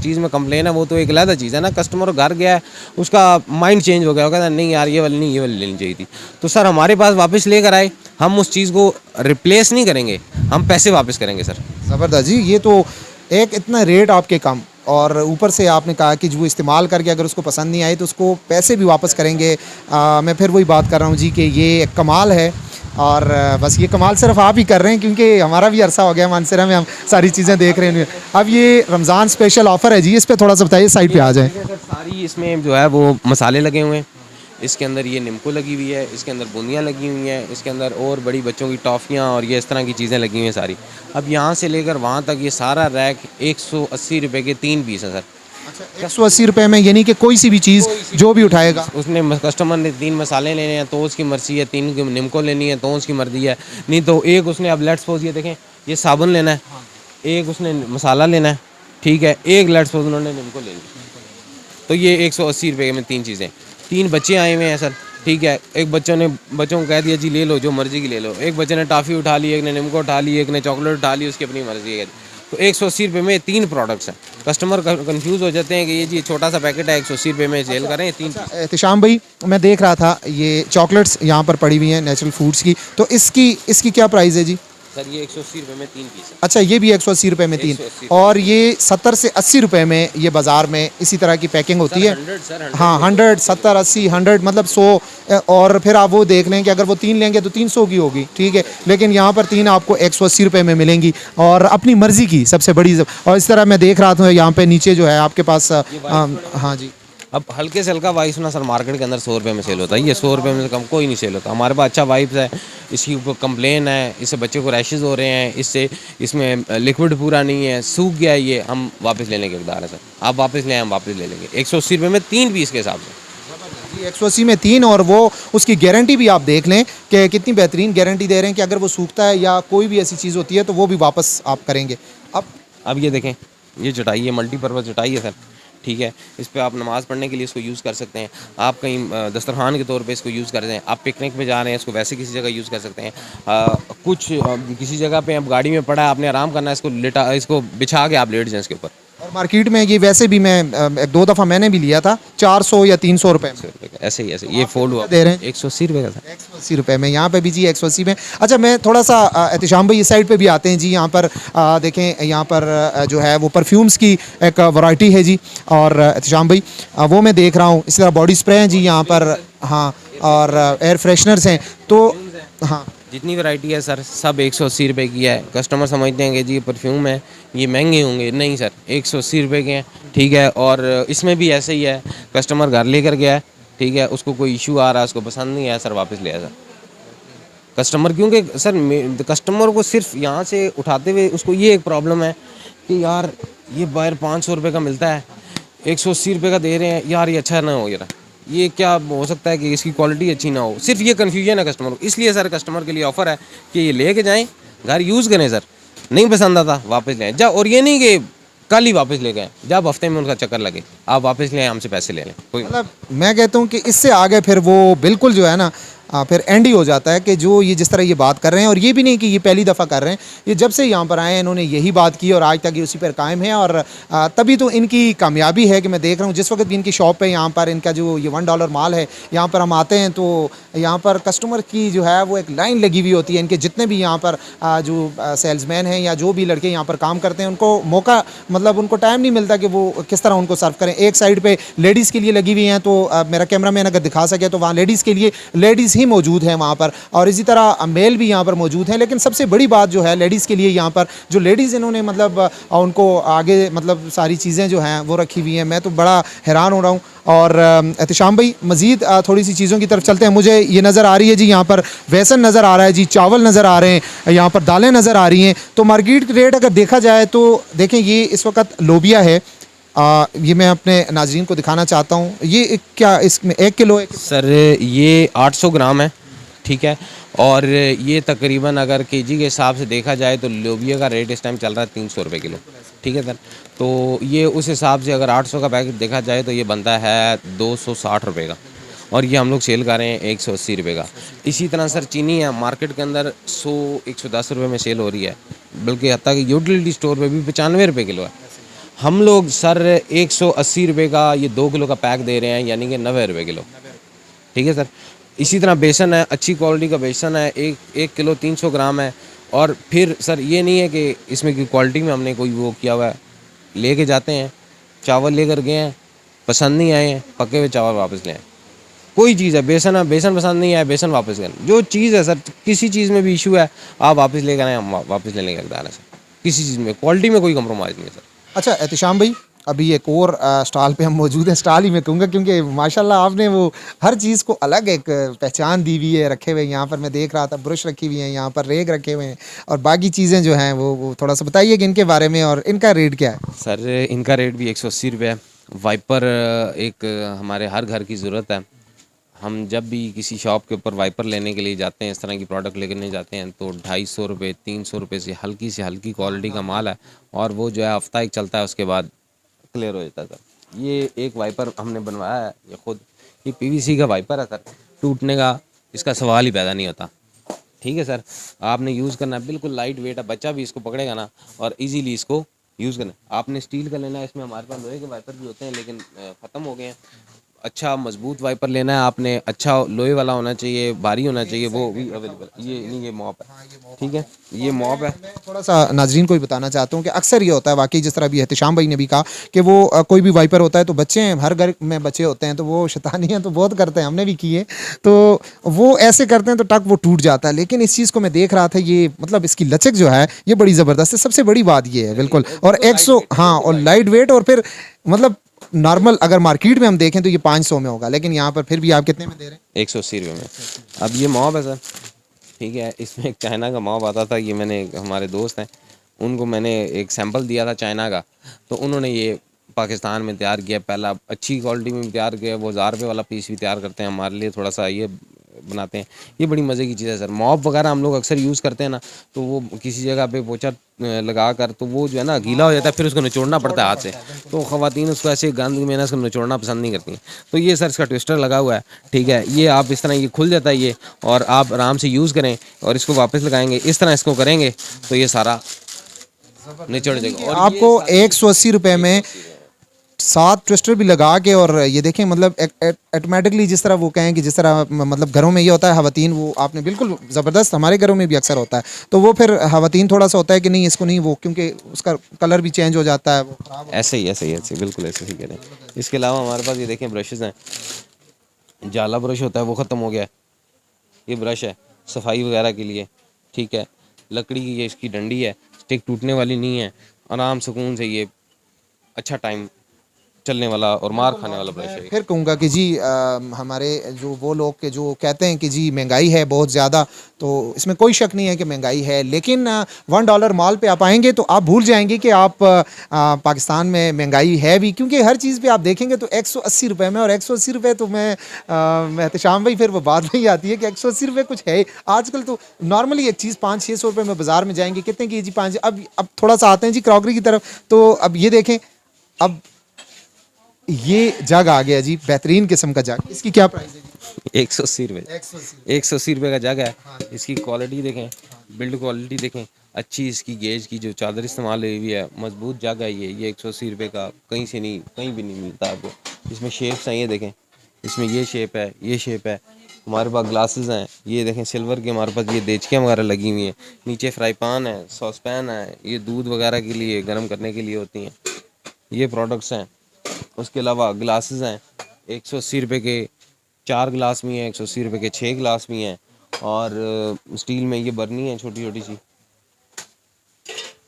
चीज़ में कंप्लेन है वो तो एक अलग चीज़ है ना। कस्टमर घर गया है उसका माइंड चेंज हो गया, कहता नहीं यार ये वाली नहीं, ये वाली लेनी चाहिए थी, तो सर हमारे पास वापस लेकर आए, हम उस चीज़ को रिप्लेस नहीं करेंगे, हम पैसे वापस करेंगे सर। ज़बरदस्त जी, ये तो एक इतना रेट आपके कम और ऊपर से आपने कहा कि जो इस्तेमाल करके अगर उसको पसंद नहीं आई तो उसको पैसे भी वापस करेंगे। मैं फिर वही बात कर रहा हूँ जी कि ये एक कमाल है और बस ये कमाल सिर्फ आप ही कर रहे हैं क्योंकि हमारा भी अरसा हो गया मानसरा में हम सारी चीज़ें देख रहे हैं। अब ये रमज़ान स्पेशल ऑफ़र है जी, इस पर थोड़ा सा बताइए, साइड पे आ जाए। सारी इसमें जो है वो मसाले लगे हुए हैं, इसके अंदर ये निम्को लगी हुई है, इसके अंदर बूंदियाँ लगी हुई हैं, इसके अंदर और बड़ी बच्चों की टॉफ़ियाँ और ये इस तरह की चीज़ें लगी हुई हैं सारी। अब यहाँ से लेकर वहाँ तक ये सारा रैक 180 रुपये के 3 पीस हैं सर। अच्छा 180 रुपये में, यानी कि कोई सी भी चीज़ जो भी उठाएगा, उसने कस्टमर ने 3 मसाले लेने हैं तो उसकी मर्ज़ी है, 3 निम्को लेनी है तो उसकी मर्ज़ी है, नहीं तो एक उसने अब लेट्स सपोज ये देखें ये साबुन लेना है, एक उसने मसाला लेना है, ठीक है, एक लेट्स सपोज उन्होंने निम्को ले ली, तो ये 180 रुपये में 3 चीज़ें। 3 बच्चे आए हुए हैं सर, ठीक है, एक बच्चों को कह दिया जी ले लो जो मर्ज़ी की ले लो, एक बच्चे ने टॉफ़ी उठा ली, एक ने निम्को उठा ली, एक ने चॉकलेट उठा ली, उसकी अपनी मर्ज़ी है। तो 180 रुपये में 3 प्रोडक्ट्स हैं। कस्टमर कंफ्यूज हो जाते हैं कि ये जी छोटा सा पैकेट है 180 रुपये में सेल करें 3। एहतिशाम भाई मैं देख रहा था ये चॉकलेट्स यहाँ पर पड़ी हुई हैं नेचुरल फूड्स की, तो इसकी क्या प्राइस है जी? सर ये 180 रुपये में 3 पीस है। अच्छा ये भी 180 रुपये में 3, 180 और ये 70 से 80 रुपये में ये बाज़ार में इसी तरह की पैकिंग होती है। 100 हाँ 100, 70, 80, 100 मतलब 100, और फिर आप वो देख लें कि अगर वो 3 लेंगे तो 300 की होगी, ठीक है, लेकिन यहाँ पर 3 आपको 180 रुपये में मिलेंगी और अपनी मर्ज़ी की सबसे बड़ी। और इस तरह मैं देख रहा था यहाँ पे नीचे जो है आपके पास हाँ जी। अब हल्के से हल्का वाइप्स ना सर मार्केट के अंदर 100 रुपये में सेल होता है, ये 100 रुपये में कम कोई नहीं सेल होता। हमारे पास अच्छा वाइप्स है, इसकी ऊपर कंप्लेन है, इससे बच्चे को रैशेज़ हो रहे हैं, इसमें लिक्विड पूरा नहीं है, सूख गया है, ये हम वापस लेने के इक़दार है सर। आप वापस लें हम वापस ले लेंगे 180 रुपये में 3 पीस के हिसाब से। 180 में 3, और वो उसकी गारंटी भी आप देख लें कि कितनी बेहतरीन गारंटी दे रहे हैं कि अगर वो सूखता है या कोई भी ऐसी चीज़ होती है तो वो भी वापस आप करेंगे। अब ये देखें ये चटाई है, मल्टीपर्पज़ चटाई है सर, ठीक है। इस पे आप नमाज़ पढ़ने के लिए इसको यूज़ कर सकते हैं। आप कहीं दस्तरखान के तौर पे इसको यूज़ कर रहे हैं, आप पिकनिक पे जा रहे हैं, इसको वैसे किसी जगह यूज़ कर सकते हैं। किसी जगह पे आप गाड़ी में पड़ा है, आपने आराम करना है, इसको बिछा के आप लेट जाएँ इसके ऊपर। और मार्केट में ये वैसे भी मैं एक दो दफ़ा मैंने भी लिया था 400 या 300 रुपए में। 100 रुपये का ऐसे ये फोल्ड हुआ दे रहे हैं 180 रुपये का था। 180 रुपए में, यहाँ पे भी जी 180 में। अच्छा मैं थोड़ा सा एहतिशाम भाई इस साइड पे भी आते हैं जी। यहाँ पर देखें, यहाँ पर जो है वो परफ्यूम्स की एक वैरायटी है जी। और एहतिशाम भाई वो मैं देख रहा हूँ, इसी तरह बॉडी स्प्रे हैं जी यहाँ पर। हाँ, और एयर फ्रेशनर्स हैं तो हाँ। जितनी वैरायटी है सर सब 180 रुपये की है। कस्टमर समझते हैं कि जी ये परफ्यूम है, ये महंगे होंगे, नहीं सर 180 रुपये के हैं, ठीक है। और इसमें भी ऐसे ही है, कस्टमर घर लेकर गया है, ठीक है, उसको कोई इशू आ रहा है, उसको पसंद नहीं आया सर, वापस ले आया सर कस्टमर। क्योंकि सर कस्टमर को सिर्फ यहाँ से उठाते हुए उसको ये एक प्रॉब्लम है कि यार ये बाहर 500 रुपये का मिलता है, 180 रुपये का दे रहे हैं, यार ये अच्छा ना हो, ये क्या हो सकता है कि इसकी क्वालिटी अच्छी ना हो। सिर्फ ये कन्फ्यूजन है कस्टमर को। इसलिए सर कस्टमर के लिए ऑफ़र है कि ये लेके जाएं, घर यूज़ करें सर, नहीं पसंद आता वापस लें जा। और ये नहीं कि कल ही वापस ले गए, जब हफ्ते में उनका चक्कर लगे आप वापस लें, हमसे पैसे ले लें, कोई मतलब मैं कहता हूँ कि इससे आगे फिर वो बिल्कुल जो है ना फिर एंड ही हो जाता है कि जो ये जिस तरह ये बात कर रहे हैं। और ये भी नहीं कि ये पहली दफ़ा कर रहे हैं, ये जब से यहाँ पर आए हैं इन्होंने यही बात की और आज तक ये उसी पर कायम है। और तभी तो इनकी कामयाबी है कि मैं देख रहा हूँ जिस वक्त भी इनकी शॉप पे यहाँ पर इनका जो ये $1 माल है, यहाँ पर हम आते हैं तो यहाँ पर कस्टमर की जो है वो एक लाइन लगी हुई होती है। इनके जितने भी यहाँ पर जो सेल्समैन हैं या जो भी लड़के यहाँ पर काम करते हैं, उनको मौका मतलब उनको टाइम नहीं मिलता कि वो किस तरह उनको सर्व करें। एक साइड पे लेडीज़ के लिए लगी हुई हैं, तो मेरा कैमरामैन अगर दिखा सके तो वहाँ लेडीज़ के लिए लेडीज़ ही मौजूद हैं वहाँ पर, और इसी तरह मेल भी यहाँ पर मौजूद हैं। लेकिन सबसे बड़ी बात जो है लेडीज़ के लिए, यहाँ पर जो लेडीज़ इन्होंने मतलब उनको आगे मतलब सारी चीज़ें जो हैं वो रखी हुई हैं। मैं तो बड़ा हैरान हो रहा हूँ। और एहतिशाम भाई मज़ीद थोड़ी सी चीज़ों की तरफ चलते हैं। मुझे ये नज़र आ रही है जी, यहाँ पर बेसन नज़र आ रहा है जी, चावल नज़र आ रहे हैं, यहाँ पर दालें नज़र आ रही हैं। तो मार्केट रेट अगर देखा जाए तो देखें, ये इस वक्त लोबिया है। ये मैं अपने नाज़रीन को दिखाना चाहता हूँ। ये क्या इसमें 1 किलो है? सर ये 800 ग्राम है, ठीक है। और ये तकरीबन अगर केजी के हिसाब से देखा जाए तो लोबिया का रेट इस टाइम चल रहा है 300 रुपये किलो, ठीक है सर। तो ये उस हिसाब से अगर 800 का पैकेट देखा जाए तो ये बनता है 260 रुपये का, और ये हम लोग सेल कर रहे हैं 180 रुपये का। इसी तरह सर चीनी है, मार्केट के अंदर 100-110 रुपये में सेल हो रही है, बल्कि हत्ता कि यूटिलिटी स्टोर पे भी 95 रुपये किलो है। हम लोग सर 180 रुपये का ये 2 किलो का पैक दे रहे हैं, यानी कि 90 रुपये किलो, ठीक है सर। इसी तरह बेसन है, अच्छी क्वालिटी का बेसन है, एक किलो 300 ग्राम है। और फिर सर ये नहीं है कि इसमें की क्वालिटी में हमने कोई वो किया हुआ है, लेके जाते हैं, चावल लेकर गए हैं, पसंद नहीं आए हैं, पके हुए चावल वापस ले आए। कोई चीज़ है, बेसन है, बेसन पसंद नहीं आया, बेसन वापस करें। जो चीज़ है सर, किसी चीज़ में भी इशू है आप वापस लेकर आए, हम वापस लेने का इकदार है सर। किसी चीज़ में क्वालिटी में कोई कम्प्रोमाइज़ नहीं है सर। अच्छा एहतिशाम भाई, अभी एक और स्टॉल पे हम मौजूद हैं। स्टॉल ही मैं कहूँगा क्योंकि माशाल्लाह आपने वो हर चीज़ को अलग एक पहचान दी हुई है, रखे हुए। यहाँ पर मैं देख रहा था ब्रश रखी हुई हैं, यहाँ पर रेग रखे हुए हैं, और बाकी चीज़ें जो हैं वो थोड़ा सा बताइए कि इनके बारे में और इनका रेट क्या है? सर इनका रेट भी 180 रुपये है। वाइपर एक हमारे हर घर की ज़रूरत है। हम जब भी किसी शॉप के ऊपर वाइपर लेने के लिए जाते हैं, इस तरह की प्रोडक्ट लेने जाते हैं, तो 250 रुपये 300 रुपये से हल्की क्वालिटी का माल है, और वो जो है हफ्ता एक चलता है, उसके बाद क्लियर हो जाता है सर। ये एक वाइपर हमने बनवाया है, ये खुद ये पीवीसी का वाइपर है सर, टूटने का इसका सवाल ही पैदा नहीं होता, ठीक है सर। आपने यूज़ करना है, बिल्कुल लाइट वेट है, बच्चा भी इसको पकड़ेगा ना और इजीली इसको यूज़ करना है। आपने स्टील का लेना है, इसमें हमारे पास लोहे के वाइपर भी होते हैं लेकिन ख़त्म हो गए हैं। अच्छा मजबूत वाइपर लेना है आपने, अच्छा लोहे वाला होना चाहिए, भारी होना चाहिए, वो भी अवेलेबल। ये नहीं, ये मॉप है, ठीक है, ये मॉप है। मैं थोड़ा सा नाजरीन को भी बताना चाहता हूँ कि अक्सर ये होता है वाकई, जिस तरह भी एहतिशाम भाई ने भी कहा कि वो कोई भी वाइपर होता है तो बच्चे हैं, हर घर में बच्चे होते हैं, तो वो शैतानियाँ तो बहुत करते हैं, हमने भी की है, तो वो ऐसे करते हैं तो टक वो टूट जाता है। लेकिन इस चीज़ को मैं देख रहा था, ये मतलब इसकी लचक जो है ये बड़ी ज़बरदस्त है। सबसे बड़ी बात ये है बिल्कुल, और 100 हाँ, और लाइट वेट, और फिर मतलब नॉर्मल अगर मार्केट में हम देखें तो ये 500 में होगा, लेकिन यहाँ पर फिर भी आप कितने में दे रहे हैं? 180 रुपये में। अब ये मॉब है सर, ठीक है, इसमें एक चाइना का मॉब आता था। ये मैंने, हमारे दोस्त हैं, उनको मैंने एक सैंपल दिया था चाइना का, तो उन्होंने ये पाकिस्तान में तैयार किया। पहला अच्छी क्वालिटी में तैयार किया, वो 1000 रुपये वाला पीस भी तैयार करते हैं, हमारे लिए थोड़ा सा ये बनाते हैं। ये बड़ी मज़े की चीज़ है सर। मॉप वगैरह हम लोग अक्सर यूज़ करते हैं ना, तो वो किसी जगह पे पोछा लगा कर, तो वो जो है ना गीला हो जाता है, फिर उसको निचोड़ना पड़ता है हाथ से, तो ख़वातीन उसको ऐसे गंद में ना उसको निचोड़ना पसंद नहीं करती हैं। तो ये सर इसका ट्विस्टर लगा हुआ है, ठीक है। ये आप इस तरह ये खुल जाता है ये, और आप आराम से यूज़ करें और इसको वापस लगाएंगे, इस तरह इसको करेंगे तो ये सारा निचोड़ जाएगा। और आपको 180 रुपये में 7 ट्विस्टर भी लगा के, और ये देखें मतलब ऑटोमेटिकली, जिस तरह वो कहें कि जिस तरह मतलब घरों में ये होता है ख़वातीन, वो आपने बिल्कुल ज़बरदस्त, हमारे घरों में भी अक्सर होता है, तो वो फिर ख़वातीन थोड़ा सा होता है कि नहीं इसको नहीं, वो क्योंकि उसका कलर भी चेंज हो जाता है, वो खराब ऐसे ही बिल्कुल ऐसे ही करें। इसके अलावा हमारे पास ये देखें ब्रशेज़ हैं। जाला ब्रश होता है वो ख़त्म हो गया है, ये ब्रश है सफाई वगैरह के लिए, ठीक है। लकड़ी की ये इसकी डंडी है, स्टिक टूटने वाली नहीं है, आराम सुकून से ये अच्छा टाइम चलने वाला और मार खाने वाला ब्रश है। फिर कहूँगा कि जी हमारे जो वो लोग के जो कहते हैं कि जी महंगाई है बहुत ज़्यादा, तो इसमें कोई शक नहीं है कि महंगाई है, लेकिन $1 मॉल पे आप आएंगे तो आप भूल जाएंगे कि आप पाकिस्तान में महंगाई है भी, क्योंकि हर चीज़ पे आप देखेंगे तो 180 रुपये में, और 180 रुपये तो मैं एहतशाम भाई फिर वो बात नहीं आती है कि 180 रुपये कुछ है आजकल। तो नॉर्मली एक चीज़ 500-600 रुपये में बाज़ार में जाएंगे, कितने की जी 5, अब थोड़ा सा आते हैं जी क्रॉकरी की तरफ, तो अब ये देखें, अब ये जग आ गया जी, बेहतरीन किस्म का जग, इसकी क्या प्राइस है जी? 180 रुपये, 180 रुपये का जग है। इसकी क्वालिटी देखें, बिल्ड क्वालिटी देखें, अच्छी इसकी गेज की जो चादर इस्तेमाल हुई है, मजबूत जग है ये 180 रुपये का कहीं से नहीं, कहीं भी नहीं मिलता आपको। इसमें शेप्स हैं, ये देखें, इसमें ये शेप है, ये शेप है। हमारे पास ग्लासेस हैं, ये देखें सिल्वर के, हमारे पास ये देचकियाँ वगैरह लगी हुई हैं। नीचे फ्राई पैन है, सॉस पैन है, ये दूध वगैरह के लिए गर्म करने के लिए होती हैं, ये प्रोडक्ट्स हैं। उसके अलावा ग्लासेस हैं, 180 रुपये के 4 गिलास भी हैं, 180 रुपये के 6 गिलास भी हैं। और स्टील में ये बर्नी है छोटी छोटी सी,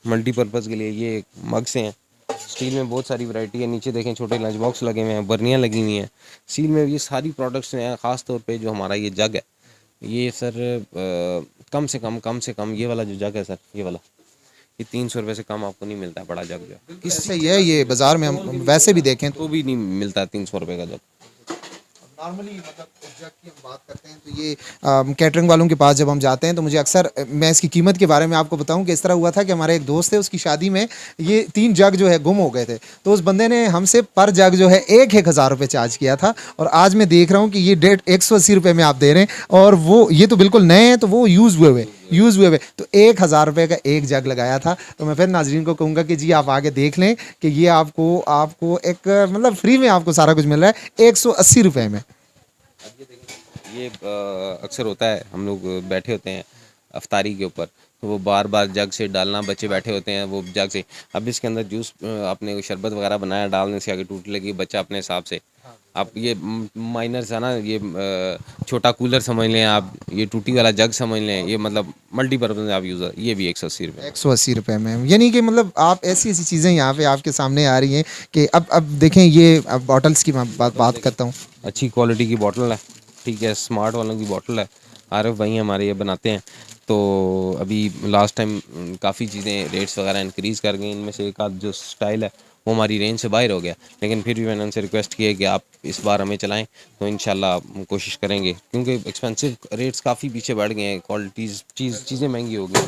मल्टीपर्पज़ के लिए ये मग से हैं। स्टील में बहुत सारी वैरायटी है, नीचे देखें छोटे लंच बॉक्स लगे हुए हैं, बर्नियाँ लगी हुई हैं। स्टील में ये सारी प्रोडक्ट्स हैं। ख़ास तौर पे जो हमारा ये जग है, ये सर कम से कम ये वाला जो जग है सर, ये वाला, ये 300 रुपये से कम आपको नहीं मिलता है बड़ा जग जो है। किससे ये है, ये बाज़ार में हम वैसे भी देखें तो भी नहीं मिलता है 300 रुपये का जग। नॉर्मली मतलब जग की हम बात करते हैं तो ये कैटरिंग वालों के पास जब हम जाते हैं तो मुझे अक्सर, मैं इसकी कीमत के बारे में आपको बताऊं कि इस तरह हुआ था कि हमारे एक दोस्त है, उसकी शादी में ये 3 जग जो है गुम हो गए थे, तो उस बंदे ने हमसे पर जग जो है 1,000 रुपये चार्ज किया था, और आज मैं देख रहा हूँ कि ये 180 रुपये में आप दे रहे हैं, और वो ये तो बिल्कुल नए हैं, तो वो यूज़ हुए तो 1,000 रुपये का एक जग लगाया था। तो मैं फिर नाजरीन को कहूँगा कि जी आप आगे देख लें कि ये आपको एक मतलब फ्री में आपको सारा कुछ मिल रहा है 180 रुपये में। ये अक्सर होता है, हम लोग बैठे होते हैं अफ्तारी के ऊपर, तो वो बार बार जग से डालना, बच्चे बैठे होते हैं वो जग से, अब इसके अंदर जूस आपने शरबत वगैरह बनाया, डालने से आगे टूट लगी, बच्चा अपने हिसाब से, आप ये माइनर सा ना, ये छोटा कूलर समझ लें आप, ये टूटी वाला जग समझ लें, ये मतलब मल्टीपर्पज़ आप यूज़र, ये भी 180 रुपये। 180 रुपये में, यानी कि मतलब आप ऐसी ऐसी चीज़ें यहाँ पे आपके सामने आ रही हैं कि अब देखें, ये अब बॉटल्स की मैं बात करता हूँ, अच्छी क्वालिटी की बॉटल है, ठीक है, स्मार्ट वालों की बॉटल है, आरएफ भाई हमारे ये बनाते हैं। तो अभी लास्ट टाइम काफ़ी चीज़ें रेट्स वगैरह इंक्रीज़ कर गई, इनमें से एक आध जो स्टाइल है वो हमारी रेंज से बाहर हो गया, लेकिन फिर भी मैंने उनसे रिक्वेस्ट की है कि आप इस बार हमें चलाएं, तो इंशाल्लाह हम कोशिश करेंगे, क्योंकि एक्सपेंसिव रेट्स काफ़ी पीछे बढ़ गए हैं, क्वालिटीज़ चीज़ें महंगी हो गई।